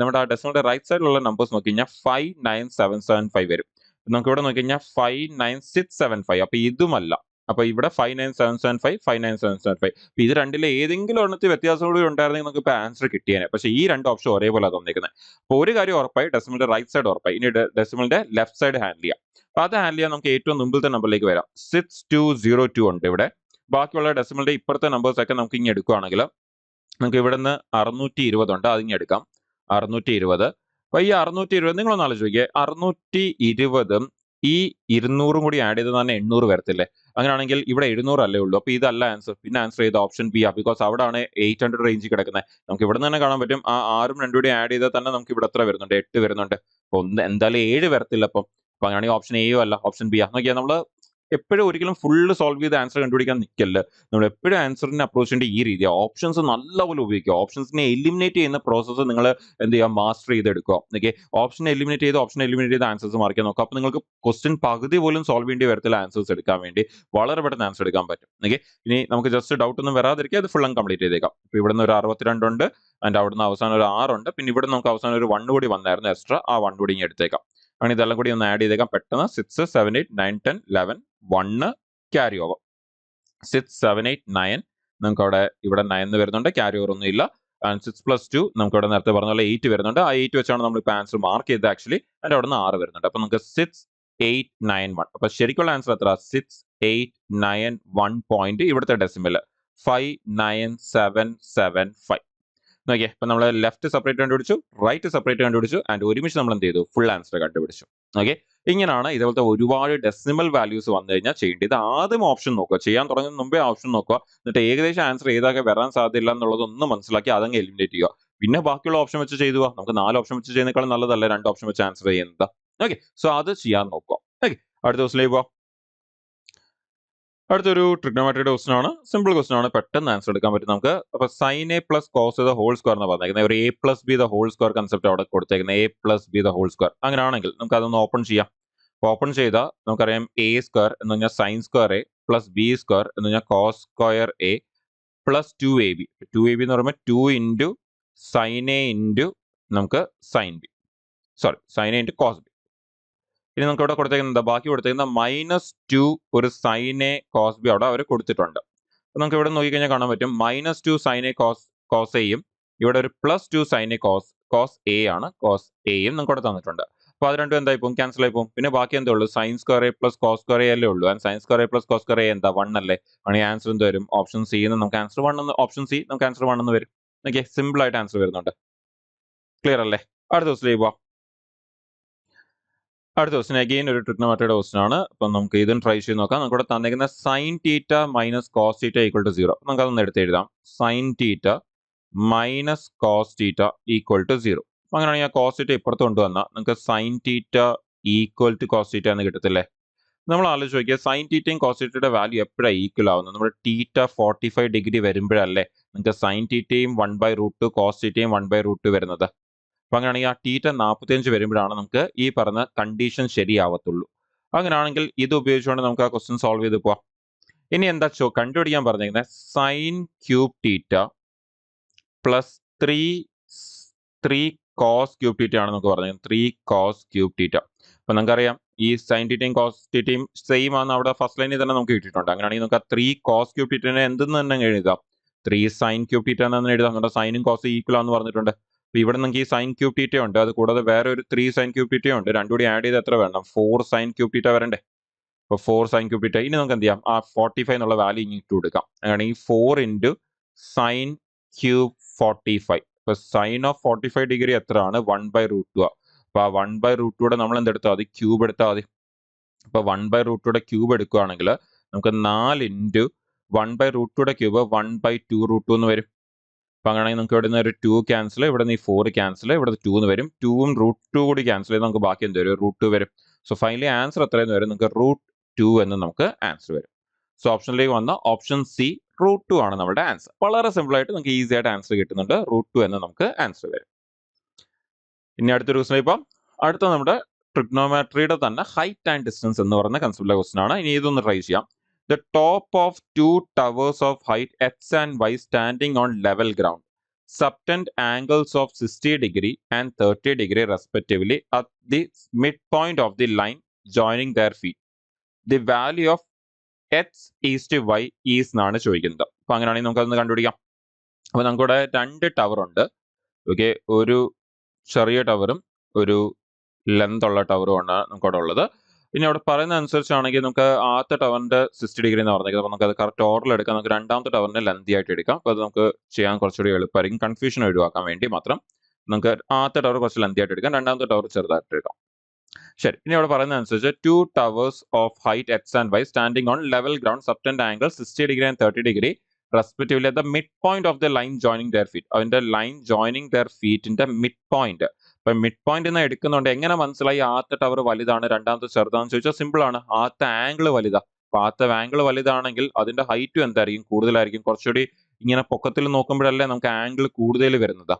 നമ്മുടെ ആ ഡെസിമലിന്റെ റൈറ്റ് സൈഡിലുള്ള നമ്പേഴ്സ് നോക്കി കഴിഞ്ഞാൽ 59775 വരും. നമുക്ക് ഇവിടെ നോക്കി കഴിഞ്ഞാൽ 59675. അപ്പൊ ഇതുമല്ല. അപ്പൊ ഇവിടെ 59775, 59775. ഇത് രണ്ടിലെ ഏതെങ്കിലും ഒരെണ്ണത്തിൽ വ്യത്യാസം കൂടി ഉണ്ടായിരുന്നെങ്കിൽ നമുക്ക് ഇപ്പൊ ആൻസർ കിട്ടിയേനെ. പക്ഷെ ഈ 2 ഓപ്ഷൻ ഒരേപോലെ തന്നിരിക്കുന്നത്. അപ്പൊ ഒരു കാര്യം ഉറപ്പായി, ഡെസിമലിന്റെ റൈറ്റ് സൈഡ് ഉറപ്പായി. ഇനി ഡെസിമലിന്റെ ലെഫ്റ്റ് സൈഡ് ഹാൻഡിൽ ചെയ്യാം. അപ്പൊ അത് ഹാൻഡിൽ ചെയ്യാൻ നമുക്ക് ഏറ്റവും മുമ്പിലത്തെ നമ്പറിലേക്ക് വരാം. 6202 ഉണ്ട് ഇവിടെ. ബാക്കിയുള്ള ഡെസിമലിന്റെ ഇപ്പുറത്തെ നമ്പേഴ്സ് ഒക്കെ നമുക്ക് ഇങ്ങനെ എടുക്കുകയാണെങ്കിൽ നമുക്ക് ഇവിടെ നിന്ന് 620 ഉണ്ട്, അതിങ്ങനെ എടുക്കാം. 620. അപ്പൊ ഈ 620 നിങ്ങളൊന്ന് ആലോചിച്ച് നോക്കിയേ, 620 ഈ 200 കൂടി ആഡ് ചെയ്ത് തന്നെ 800 വരത്തില്ലേ? അങ്ങനെയാണെങ്കിൽ ഇവിടെ 700 അല്ലേ ഉള്ളൂ. അപ്പൊ ഇതല്ല ആൻസർ. പിന്നെ ആൻസർ ചെയ്ത് ഓപ്ഷൻ ബി ആ. ബിക്കോസ് അവിടാണ് 800 റേഞ്ചിൽ കിടക്കുന്നത്. നമുക്ക് ഇവിടെ തന്നെ കാണാൻ പറ്റും. ആ 6ഉം 2 കൂടി ആഡ് ചെയ്താൽ തന്നെ നമുക്ക് ഇവിടെ എത്ര വരുന്നുണ്ട്? 8 വരുന്നുണ്ട്. അപ്പൊ എന്തായാലും 7 വരത്തില്ല അപ്പം. അപ്പൊ അങ്ങനെയാണെങ്കിൽ ഓപ്ഷൻ എയും അല്ല, ഓപ്ഷൻ ബി ആ. നോക്കിയാൽ നമ്മള് എപ്പോഴും ഒരിക്കലും ഫുള്ള് സോൾവ് ചെയ്ത് ആൻസർ കണ്ടുപിടിക്കാൻ നിൽക്കല്ല. നമ്മൾ എപ്പോഴും ആൻസറിനെ അപ്രോച്ച് ചെയ്യേണ്ട ഈ രീതിയാണ്. ഓപ്ഷൻസ് നല്ലപോലെ ഉപയോഗിക്കുക. ഓപ്ഷൻസിനെ എലിമിനേറ്റ് ചെയ്യുന്ന പ്രോസസ്സ് നിങ്ങൾ എന്ത് ചെയ്യുക? മാസ്റ്റർ ചെയ്തെടുക്കുക. ഓക്കെ, ഓപ്ഷൻ എലിമിനേറ്റ് ചെയ്ത് ആൻസേഴ്സ് മാർക്ക് ചെയ്യാൻ നോക്കുക. അപ്പോൾ നിങ്ങൾക്ക് ക്വസ്റ്റ്യൻ പകുതി പോലും സോൾവ് ചെയ്യേണ്ടി വരത്തില്ല ആൻസേഴ്സ് എടുക്കാൻ വേണ്ടി. വളരെ പെട്ടെന്ന് ആൻസർ എടുക്കാൻ പറ്റും. ഓക്കെ, ഇനി നമുക്ക് ജസ്റ്റ് ഡൗട്ട് ഒന്നും വരാതിരിക്കുക. അത് ഫുൾ കംപ്ലീറ്റ് ചെയ്തേക്കാം. ഇപ്പോൾ ഇവിടെ നിന്ന് ഒരു 62 ഉണ്ട്, ആൻഡ് അവിടുന്ന് അവസാനം ഒരു 6 ഉണ്ട്. പിന്നെ ഇവിടെ നമുക്ക് അവസാനം ഒരു 1 കൂടി വന്നായിരുന്നു എക്സ്ട്രാ. ആ 1 കൂടി ഇങ്ങനെ എടുത്തേക്കാം. അങ്ങനെ ഇതെല്ലാം കൂടി ഒന്ന് ആഡ് ചെയ്തേക്കാം പെട്ടെന്ന്. 6, 7, 8, 9, 10, 11, 1 ക്യാരി ഓവർ. 6, 7, 8, 9 നമുക്ക് അവിടെ ഇവിടെ 9 വരുന്നുണ്ട്. ക്യാരി ഓവർ ഒന്നും ഇല്ല. ആൻഡ് 6 + 2 നമുക്ക് ഇവിടെ നേരത്തെ പറഞ്ഞ പോലെ 8 വരുന്നുണ്ട്. ആ 8 വെച്ചാണ് നമ്മൾ ഇപ്പോൾ ആൻസർ മാർക്ക് ചെയ്തത് ആക്ച്വലി. അതിന്റെ അവിടെ നിന്ന് 6 വരുന്നുണ്ട്. അപ്പൊ നമുക്ക് 6, 8, 9, 1. അപ്പൊ ശരിക്കുള്ള ആൻസർ എത്ര? 6, 8, 9, 1 പോയിന്റ് ഇവിടുത്തെ ഡെസിമൽ 59775. നോക്കിയേ, ഇപ്പൊ നമ്മൾ ലെഫ്റ്റ് സെപ്പറേറ്റ് കണ്ടുപിടിച്ചു, റൈറ്റ് സെപ്പറേറ്റ് കണ്ടുപിടിച്ചു, ആൻഡ് ഒരുമിച്ച് നമ്മൾ എന്ത് ചെയ്തു? ഫുൾ ആൻസർ കണ്ടുപിടിച്ചു. ഓക്കെ, ഇങ്ങനെയാണ് ഇതുപോലത്തെ ഒരുപാട് ഡെസിമൽ വാല്യൂസ് വന്നു കഴിഞ്ഞാൽ ചെയ്യേണ്ടത്. ഇത് ആദ്യം ഓപ്ഷൻ നോക്കുക, ചെയ്യാൻ തുടങ്ങുന്ന മുമ്പേ ഓപ്ഷൻ നോക്കുക. എന്നിട്ട് ഏകദേശം ആൻസർ ഏതൊക്കെ വരാൻ സാധ്യതയില്ല എന്നുള്ളതൊന്നും മനസ്സിലാക്കി അതങ്ങ് എലിമിനേറ്റ് ചെയ്യുക. പിന്നെ ബാക്കിയുള്ള ഓപ്ഷൻ വെച്ച് ചെയ്തു പോവാ. നമുക്ക് 4 ഓപ്ഷൻ വെച്ച് ചെയ്യുന്നേക്കാളും നല്ലതല്ലേ 2 ഓപ്ഷൻ വെച്ച് ആൻസർ ചെയ്യുന്നത്? ഓക്കെ, സോ അത് ചെയ്യാൻ നോക്കുക. ഓക്കെ, അടുത്ത ദിവസത്തിലേക്ക് പോവാം. അടുത്തൊരു ട്രിഗ്നോമെട്രിയുടെ ക്വസ്റ്റൻ ആണ്. സിമ്പിൾ ക്വസ്റ്റൻ ആണ്, പെട്ടെന്ന് ആൻസർ എടുക്കാൻ പറ്റും നമുക്ക്. അപ്പൊ sine A plus cos the whole square എന്ന് പറഞ്ഞേക്കുന്നത്. ഒരു A plus B the whole square concept അവിടെ കൊടുത്തേക്കുന്നത്. A plus B the whole square. അങ്ങനെയാണെങ്കിൽ നമുക്ക് അതൊന്ന് ഓപ്പൺ ചെയ്യാം. ഓപ്പൺ ചെയ്താൽ നമുക്കറിയാം എ സ്ക്വയർ എന്ന് പറഞ്ഞാൽ sign square A plus B square എന്ന് പറഞ്ഞാൽ cos square A plus 2ab. 2ab എന്ന് പറയുമ്പോൾ 2 ഇൻറ്റു സൈൻ എ ഇൻറ്റു നമുക്ക് sine B, sorry sine A into cos B. ഇനി നമുക്ക് ഇവിടെ കൊടുത്തേക്കുന്നത് എന്താ? ബാക്കി കൊടുത്തേക്കുന്ന -2 ഒരു സൈൻ എ കോസ് ബി അവിടെ അവർ കൊടുത്തിട്ടുണ്ട്. അപ്പൊ നമുക്ക് ഇവിടെ നോക്കിക്കഴിഞ്ഞാൽ കാണാൻ പറ്റും -2 സൈൻ എ കോസ് എയും ഇവിടെ ഒരു +2 സൈൻ എ കോസ് എ ആണ്. കോസ് എയും നമുക്ക് ഇവിടെ തന്നിട്ടുണ്ട്. അപ്പൊ അത് രണ്ടും എന്തായി പോകും? ക്യാൻസൽ ആയി പോകും. പിന്നെ ബാക്കി എന്താ ഉള്ളൂ? Sine square A plus cos square A അല്ലേ ഉള്ളൂ. And sine square A plus cos square A എന്താ? 1 അല്ലേ? ആണെങ്കിൽ ആൻസർ എന്ത് വരും? ഓപ്ഷൻ സി എന്ന് നമുക്ക് ആൻസർ 1 എന്ന്, ഓപ്ഷൻ സി നമുക്ക് ആൻസർ 1 എന്ന് വരും. ഓക്കെ, സിമ്പിൾ ആയിട്ട് ആൻസർ വരുന്നുണ്ട്. ക്ലിയർ അല്ലേ? അടുത്ത ദിവസത്തിലേക്ക് പോവാം. അടുത്ത ക്വസ്റ്റൻ അഗെയിൻ ഒരു ട്രിഗ്നോമെട്രിയുടെ ക്വസ്റ്റൻ ആണ്. അപ്പം നമുക്ക് ഇതും ട്രൈ ചെയ്ത് നോക്കാം. നമുക്ക് ഇവിടെ തന്നിരിക്കുന്ന sine theta minus cos theta equal to 0. നമുക്ക് അതൊന്ന് എടുത്ത് എഴുതാം. Sine theta minus cos theta equal to 0. അപ്പം അങ്ങനെയാണെങ്കിൽ ആ കോസ് തീറ്റ ഇപ്പുറത്ത് കൊണ്ടുവന്നാൽ നമുക്ക് sine theta equal to cos theta എന്ന് കിട്ടത്തില്ലേ? നമ്മൾ ആലോചിച്ച് നോക്കിയാൽ സൈൻ തീറ്റയും കോസ് തീറ്റയുടെ വാല്യൂ എപ്പോഴാണ് ഈക്വൽ ആവുന്നത്? നമ്മുടെ തീറ്റ 45 ഡിഗ്രി വരുമ്പോഴല്ലേ നമുക്ക് സൈൻ തീറ്റയും 1/√2 കോസ് തീറ്റയും 1/√2 വരുന്നത്? അപ്പൊ അങ്ങനെയാണെങ്കിൽ ആ തീറ്റ 45 വരുമ്പോഴാണ് നമുക്ക് ഈ പറഞ്ഞ കണ്ടീഷൻ ശരിയാവത്തുള്ളൂ. അങ്ങനെയാണെങ്കിൽ ഇത് ഉപയോഗിച്ചുകൊണ്ട് നമുക്ക് ആ ക്വസ്റ്റ്യൻ സോൾവ് ചെയ്ത് പോവാം. ഇനി എന്താ കണ്ടുപിടിക്കാൻ പറഞ്ഞിരിക്കുന്നത്? Sine cube theta plus 3 cos cube theta ആണ് നമുക്ക് പറഞ്ഞത്. 3 കോസ് ക്യൂബ് തീറ്റ. അപ്പൊ നമുക്കറിയാം ഈ സൈൻ തീറ്റയും കോസ് തീറ്റയും സെയിം ആണ്. അവിടെ ഫസ്റ്റ് ലൈനിൽ തന്നെ നമുക്ക് കിട്ടിയിട്ടുണ്ട്. അങ്ങനെയാണെങ്കിൽ നമുക്ക് ആ 3 കോസ് ക്യൂബ് തീറ്റനെ എന്തെന്ന് തന്നെ എഴുതാം? 3 സൈൻ ക്യൂബ് തീറ്റ എന്ന് എഴുതാം. നമ്മുടെ സൈനും കോസും ഈക്വൽ ആണെന്ന് പറഞ്ഞിട്ടുണ്ട്. അപ്പൊ ഇവിടെ നമുക്ക് ഈ സൈൻ ക്യൂബ് തീറ്റ ഉണ്ട്, അത് കൂടാതെ വേറെ ഒരു 3 സൈൻ ക്യൂബ് തീറ്റ ഉണ്ട്. രണ്ടും കൂടി ആഡ് ചെയ്ത് എത്ര വേണം? 4 സൈൻ ക്യൂബ് തീറ്റ വരണ്ടേ? അപ്പൊ 4 സൈൻ ക്യൂബ് തീറ്റ. ഇനി നമുക്ക് എന്ത് ചെയ്യാം? ആ 45 എന്നുള്ള വാല്യൂ ഇനി ഇട്ട് കൊടുക്കാം. അങ്ങനെയാണെങ്കിൽ 4 ഇൻറ്റു സൈൻ ക്യൂബ് 45. ഇപ്പൊ സൈൻ ഓഫ് 45 ഡിഗ്രി എത്രയാണ്? 1/√2. അപ്പൊ ആ 1/√2 നമ്മൾ എന്തെടുത്താൽ മതി? ക്യൂബ് എടുത്താൽ മതി. അപ്പൊ 1/√2 ക്യൂബ് എടുക്കുകയാണെങ്കിൽ നമുക്ക് 4 ഇൻറ്റു 1/√2 ക്യൂബ് 1/2√2 എന്ന് വരും. അപ്പൊ അങ്ങനെയാണെങ്കിൽ നമുക്ക് ഇവിടെ നിന്ന് ഒരു 2 ക്യാൻസൽ, ഇവിടെ നിന്ന് ഈ 4 ക്യാൻസൽ, ഇവിടെ 2 എന്ന് വരും. 2ഉം √2 കൂടി ക്യാൻസൽ ചെയ്ത് നമുക്ക് ബാക്കി എന്ത് വരും? √2 വരും. സോ ഫൈനലി ആൻസർ എത്രയെന്ന് വരും? നമുക്ക് √2 എന്ന് നമുക്ക് ആൻസർ വരും. സോ ഓപ്ഷനിലേക്ക് വന്ന ഓപ്ഷൻ സി √2 ആണ് നമ്മുടെ ആൻസർ. വളരെ സിമ്പിൾ ആയിട്ട് നമുക്ക് ഈസി ആയിട്ട് ആൻസർ കിട്ടുന്നുണ്ട്. √2 എന്ന് നമുക്ക് ആൻസർ വരും. ഇനി അടുത്തൊരു ക്വസ്റ്റൻ ഇപ്പം അടുത്ത നമ്മുടെ ട്രിഗ്നോമെട്രിയുടെ തന്നെ ഹൈറ്റ് ആൻഡ് ഡിസ്റ്റൻസ് എന്ന് പറയുന്ന കൺസെപ്റ്റിലെ ക്വസ്റ്റൻ ആണ്. ഇനി ഇതൊന്ന് ട്രൈ ചെയ്യാം. The top of 2 towers of height x and y standing on level ground subtend angles of 60 degree and 30 degree respectively at the midpoint of the line joining their feet. The value of x is to y is എന്നാണ് ചോദിക്കുന്നത്. അപ്പൊ അങ്ങനെയാണെങ്കിൽ നമുക്ക് അതൊന്ന് കണ്ടുപിടിക്കാം. അപ്പൊ നമുക്കിവിടെ 2 tower ഉണ്ട്. ഓക്കെ, ഒരു ചെറിയ ടവറും ഒരു ലെന്ത് ഉള്ള ടവറും ആണ് നമുക്കവിടെ ഉള്ളത്. ഇനി അവിടെ പറയുന്ന അനുസരിച്ചാണെങ്കിൽ നമുക്ക് ആദ്യത്തെ ടവറിന്റെ 60 ഡിഗ്രി എന്ന് പറഞ്ഞേക്കുന്നത്. നമുക്ക് അത് കറക്റ്റ് ഓർഡറിൽ എടുക്കാം. നമുക്ക് രണ്ടാമത്തെ ടവറിനെ ലെന്തി ആയിട്ട് എടുക്കാം. അപ്പോൾ അത് നമുക്ക് ചെയ്യാൻ കുറച്ചുകൂടി എളുപ്പമായിരിക്കും. കൺഫ്യൂഷൻ ഒഴിവാക്കാൻ വേണ്ടി മാത്രം നമുക്ക് ആദ്യത്തെ ടവർ കുറച്ച് ലെന്തി ആയിട്ട് എടുക്കാം, രണ്ടാമത്തെ ടവർ ചെറുതായിട്ട് എടുക്കാം. ശരി, ഇനി അവിടെ പറയുന്ന അനുസരിച്ച് 2 towers of height x and y standing on level ground subtend angle 60° and 30° respectively at the mid point of the line joining their feet. അതിന്റെ ലൈൻ ജോയിനിങ് ദെയർ ഫീറ്റിന്റെ മിഡ് പോയിന്റ്. ഇപ്പൊ മിഡ് പോയിന്റ് എന്ന് എടുക്കുന്നുണ്ട്, എങ്ങനെ മനസ്സിലായി ആദ്യത്തെ tower വലുതാണ് രണ്ടാമത്തെ ചെറുതാണെന്ന് ചോദിച്ചാൽ സിമ്പിൾ ആണ്, ആദ്യത്തെ ആംഗിൾ വലുതാ. അപ്പൊ ആദ്യത്തെ ആംഗിൾ വലുതാണെങ്കിൽ അതിന്റെ ഹൈറ്റും എന്തായിരിക്കും, കൂടുതലായിരിക്കും. കുറച്ചുകൂടി ഇങ്ങനെ പൊക്കത്തിൽ നോക്കുമ്പോഴല്ലേ നമുക്ക് ആംഗിൾ കൂടുതൽ വരുന്നത്.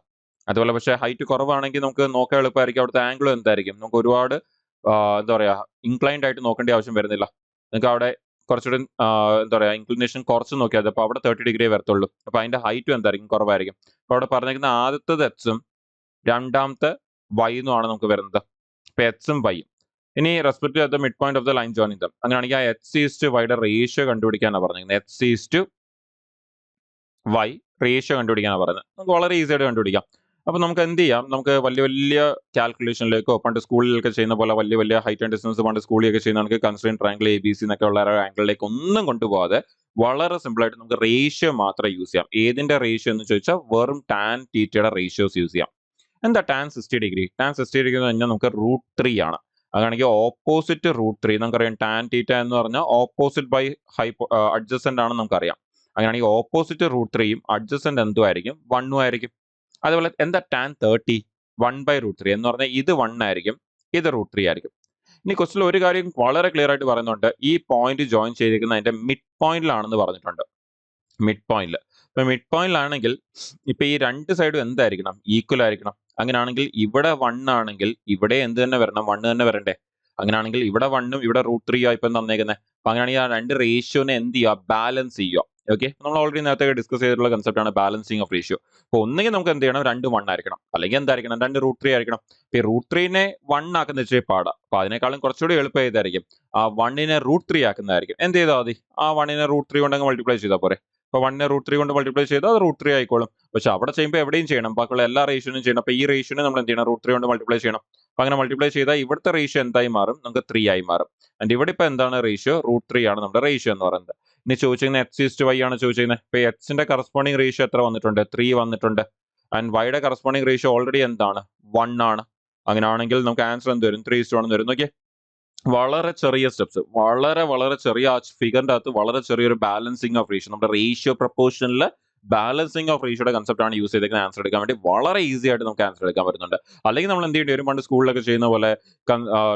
അതുപോലെ പക്ഷേ ഹൈറ്റ് കുറവാണെങ്കിൽ നമുക്ക് നോക്കാൻ എളുപ്പമായിരിക്കും, അവിടുത്തെ ആംഗിളും എന്തായിരിക്കും, നമുക്ക് ഒരുപാട് എന്താ പറയാ ഇൻക്ലൈൻഡ് ആയിട്ട് നോക്കേണ്ട ആവശ്യം വരുന്നില്ല. നിങ്ങൾക്ക് അവിടെ കുറച്ചുകൂടി എന്താ പറയാ ഇൻക്ലിനേഷൻ കുറച്ച് നോക്കിയാൽ അപ്പൊ അവിടെ 30° വരത്തുള്ളൂ. അപ്പൊ അതിന്റെ ഹൈറ്റും എന്തായിരിക്കും, കുറവായിരിക്കും. അപ്പൊ അവിടെ പറഞ്ഞിരിക്കുന്ന ആദ്യത്തത് എക്സും രണ്ടാമത്തെ വൈ എന്നുമാണ് നമുക്ക് വരുന്നത്. ഇപ്പൊ എക്സും വൈയും. ഇനി respect the mid point of the line joining dum, അങ്ങനെയാണെങ്കിൽ ആ എക്സ് ഈസ്റ്റ് വൈയുടെ റേഷ്യോ കണ്ടുപിടിക്കാനാണ് പറഞ്ഞിരിക്കുന്നത്. എക്സ് ഈസ്റ്റ് വൈ റേഷ്യോ കണ്ടുപിടിക്കാനാണ് പറയുന്നത്. നമുക്ക് വളരെ ഈസി ആയിട്ട് കണ്ടുപിടിക്കാം. അപ്പൊ നമുക്ക് എന്ത് ചെയ്യാം, നമുക്ക് വലിയ വലിയ കാൽക്കുലേഷനിലേക്കോ പണ്ട് സ്കൂളിലൊക്കെ ചെയ്യുന്ന പോലെ വലിയ വലിയ ഹൈറ്റ് ആൻഡ് ഡിസ്റ്റൻസ് പണ്ട് സ്കൂളിലൊക്കെ ചെയ്യുന്ന നമുക്ക് constrain triangle A B C എന്നൊക്കെ ഉള്ള ആംഗിളിലേക്ക് ഒന്നും കൊണ്ടുപോകാതെ വളരെ സിമ്പിൾ ആയിട്ട് നമുക്ക് റേഷ്യോ മാത്രം യൂസ് ചെയ്യാം. ഏതിന്റെ റേഷ്യോ എന്ന് ചോദിച്ചാൽ വെറും ടാൻ തീറ്റയുടെ റേഷ്യോസ് യൂസ് ചെയ്യാം. എന്താ ടാൻ 60°? ടാൻ 60° എന്ന് പറഞ്ഞാൽ നമുക്ക് √3 ആണ്. അതാണെങ്കിൽ ഓപ്പോസിറ്റ് √3. നമുക്കറിയാം ടാൻ തീറ്റ എന്ന് പറഞ്ഞാൽ ഓപ്പോസിറ്റ് ബൈ അഡ്ജസന്റ് ആണ് നമുക്കറിയാം. അങ്ങനെയാണെങ്കിൽ ഓപ്പോസിറ്റ് √3യും അഡ്ജസന്റ് എന്തും ആയിരിക്കും, 1 ആയിരിക്കും. അതുപോലെ എന്താ ടാൻ 30? 1/√3 എന്ന് പറഞ്ഞാൽ ഇത് 1 ആയിരിക്കും, ഇത് √3 ആയിരിക്കും. ഇനി ക്വസ്റ്റിൽ ഒരു കാര്യം വളരെ ക്ലിയർ ആയിട്ട് പറയുന്നുണ്ട്, ഈ പോയിന്റ് ജോയിൻ ചെയ്തിരിക്കുന്ന അതിന്റെ മിഡ് പോയിന്റിലാണെന്ന് പറഞ്ഞിട്ടുണ്ട്. മിഡ് പോയിന്റിൽ. ഇപ്പൊ മിഡ് പോയിന്റിലാണെങ്കിൽ ഇപ്പൊ ഈ രണ്ട് സൈഡും എന്തായിരിക്കണം, ഈക്വൽ ആയിരിക്കണം. അങ്ങനെയാണെങ്കിൽ ഇവിടെ 1 ആണെങ്കിൽ ഇവിടെ എന്ത് തന്നെ വരണം, 1 തന്നെ വരണ്ടേ. അങ്ങനെയാണെങ്കിൽ ഇവിടെ 1ഉം ഇവിടെ √3 ആ ഇപ്പം തന്നേക്കുന്നത്. അപ്പൊ അങ്ങനെയാണെങ്കിൽ ആ രണ്ട് റേഷ്യോനെ എന്ത് ചെയ്യുക, ബാലൻസ് ചെയ്യുക. ഓക്കെ, നമ്മൾ ഓൾറെഡി നേരത്തെ ഡിസ്കസ് ചെയ്തിട്ടുള്ള കൺസെപ്റ്റ് ആണ് ബാലൻസിങ് ഓഫ് റേഷ്യോ. അപ്പൊ ഒന്നുകിൽ നമുക്ക് എന്ത് ചെയ്യണം, 2 1 ആയിരിക്കണം, അല്ലെങ്കിൽ എന്തായിരിക്കണം, 2 √3 ആയിരിക്കണം. ഈ √3നെ 1 ആക്കുന്ന വെച്ചാൽ പാടാ. അപ്പൊ അതിനേക്കാളും കുറച്ചുകൂടി എളുപ്പം ഏതായിരിക്കും, ആ 1നെ √3 ആക്കുന്നതായിരിക്കും. എന്ത് ചെയ്താൽ മതി, ആ 1നെ √3 കൊണ്ട് അങ്ങ് മൾട്ടിപ്ലൈ ചെയ്താൽ പോരെ. അപ്പൊ 1നെ √3 കൊണ്ട് മൾട്ടിപ്ലൈ ചെയ്താൽ അത് √3 ആയിക്കോളും. പക്ഷെ അവിടെ ചെയ്യുമ്പോൾ എവിടെയും ചെയ്യണം, ബാക്കിയുള്ള എല്ലാ റേഷ്യോനും ചെയ്യണം. അപ്പൊ ഈ റേഷ്യോനെ നമ്മൾ എന്ത് ചെയ്യണം, √3 കൊണ്ട് മൾട്ടിപ്ലൈ ചെയ്യണം. അപ്പൊ അങ്ങനെ മൾട്ടിപ്ലൈ ചെയ്താൽ ഇവിടുത്തെ റേഷ്യോ എന്തായി മാറും, നമുക്ക് 3 ആയി മാറും. ആൻഡ് ഇവിടെ ഇപ്പൊ എന്താണ് റേഷ്യോ, √3 ആണ് നമ്മുടെ റേഷ്യോ എന്ന് പറയുന്നത്. ഇനി ചോദിച്ചിരിക്കുന്നത് എക്സ് ഈസ്റ്റ് വൈ ആണ് ചോദിച്ചിരിക്കുന്നത്. ഇപ്പൊ എക്സിന്റെ കറസ്പോണ്ടിങ് റേഷ്യോ എത്ര വന്നിട്ടുണ്ട്, 3 വന്നിട്ടുണ്ട്. ആൻഡ് വൈയുടെ കറസ്പോണ്ടിങ് റേഷ്യോ ഓൾറെഡി എന്താണ്, 1 ആണ്. അങ്ങനെയാണെങ്കിൽ നമുക്ക് ആൻസർ എന്ത് വരും, 3:1 വരും. നോക്കിയേ, വളരെ ചെറിയ സ്റ്റെപ്സ്, വളരെ വളരെ ചെറിയ ആ ഫിഗറിന്റെ അകത്ത് വളരെ ചെറിയൊരു ബാലൻസിങ് ഓഫ് റേഷ്യോ, നമ്മുടെ റേഷ്യോ പ്രപ്പോർഷനിൽ ബാലൻസിങ് ഓഫ് റേഷ്യോയുടെ കൺസെപ്റ്റ് ആണ് യൂസ് ചെയ്തേക്കുന്നത് ആൻസർ എടുക്കാൻ വേണ്ടി. വളരെ ഈസി ആയിട്ട് നമുക്ക് ആൻസർ എടുക്കാൻ പറ്റുന്നുണ്ട്. അല്ലെങ്കിൽ നമ്മൾ എന്ത് ചെയ്യേണ്ടി വരും, പണ്ട് സ്കൂളിലൊക്കെ ചെയ്യുന്ന പോലെ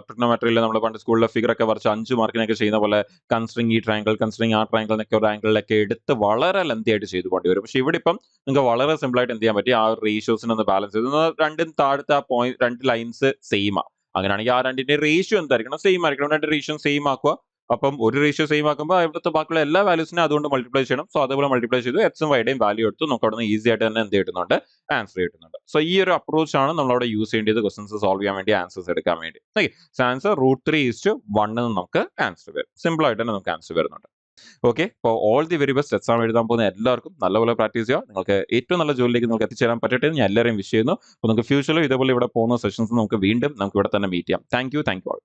ട്രിഗ്നോമെട്രിയിൽ നമ്മൾ പണ്ട് സ്കൂളിലെ ഫിഗർ ഒക്കെ വരച്ച് 5 മാർക്കിനൊക്കെ ചെയ്യുന്ന പോലെ കൺസിഡറിങ് ഈ ട്രയാങ്കിൾ, കൺസിഡറിങ് ആ ട്രയാങ്കിൾ എന്നൊക്കെ ഒരു ആംഗിളിലൊക്കെ എടുത്ത് വളരെ ലെന്തി ആയിട്ട് ചെയ്ത് പോകേണ്ടി വരും. പക്ഷേ ഇവിടെ ഇപ്പം നിങ്ങൾക്ക് വളരെ സിമ്പിൾ ആയിട്ട് എന്ത് ചെയ്യാൻ പറ്റി, ആ റേഷ്യോസിനെ ഒന്ന് ബാലൻസ് ചെയ്ത് രണ്ടും താഴത്തെ ആ പോയിന്റ്, രണ്ട് ലൈൻസ് സെയിം ആ. അങ്ങനെയാണെങ്കിൽ ആ രണ്ടിന്റെ റേഷ്യോ എന്തായിരിക്കണം, സെയിം ആയിരിക്കണം. രണ്ട് റേഷ്യോ സെയിം ആക്കുക. അപ്പം ഒരു റേഷ്യോ സെയിം ആക്കുമ്പോൾ ഇവിടുത്തെ ബാക്കിയുള്ള എല്ലാ വാല്യൂസിനെ അതുകൊണ്ട് മൾട്ടിപ്ലൈ ചെയ്യണം. സോ അതുപോലെ മൾട്ടിപ്ലൈ ചെയ്തു എക്സും വൈയുടെയും വാല്യൂ എടുത്തു, നമുക്ക് അവിടെ നിന്ന് ഈസി ആയിട്ട് തന്നെ എന്ത് കിട്ടുന്നുണ്ട്, ആൻസർ കിട്ടുന്നുണ്ട്. സോ ഈ ഒരു അപ്രോച്ച് ആണ് നമ്മൾ അവിടെ യൂസ് ചെയ്യേണ്ടത് ക്വസ്റ്റൻസ് സോൾവ് ചെയ്യാൻ വേണ്ടി, ആൻസേഴ്സ് എടുക്കാൻ വേണ്ടി. ഓക്കെ, സോ ആൻസർ √3:1 എന്ന് നമുക്ക് ആൻസർ വരും. സിമ്പിൾ ആയിട്ട് തന്നെ നമുക്ക് ആൻസർ വരുന്നുണ്ട്. ഓക്കെ, അപ്പോൾ all the very best. Exam എഴുതാൻ പോകുന്ന എല്ലാവർക്കും നല്ലപോലെ പ്രാക്ടീസ് ചെയ്യുക. നിങ്ങൾക്ക് ഏറ്റവും നല്ല ജോലിയിലേക്ക് നിങ്ങൾക്ക് എത്തിച്ചേരാൻ പറ്റട്ടെ എന്ന് ഞാൻ എല്ലാവരെയും വിഷ് ചെയ്യുന്നു. അപ്പോൾ നമുക്ക് ഫ്യൂച്ചറിലും ഇതേപോലെ ഇവിടെ പോകുന്ന സെഷൻസ് നമുക്ക് വീണ്ടും നമുക്ക് ഇവിടെ തന്നെ മീറ്റ് ചെയ്യാം. Thank you all.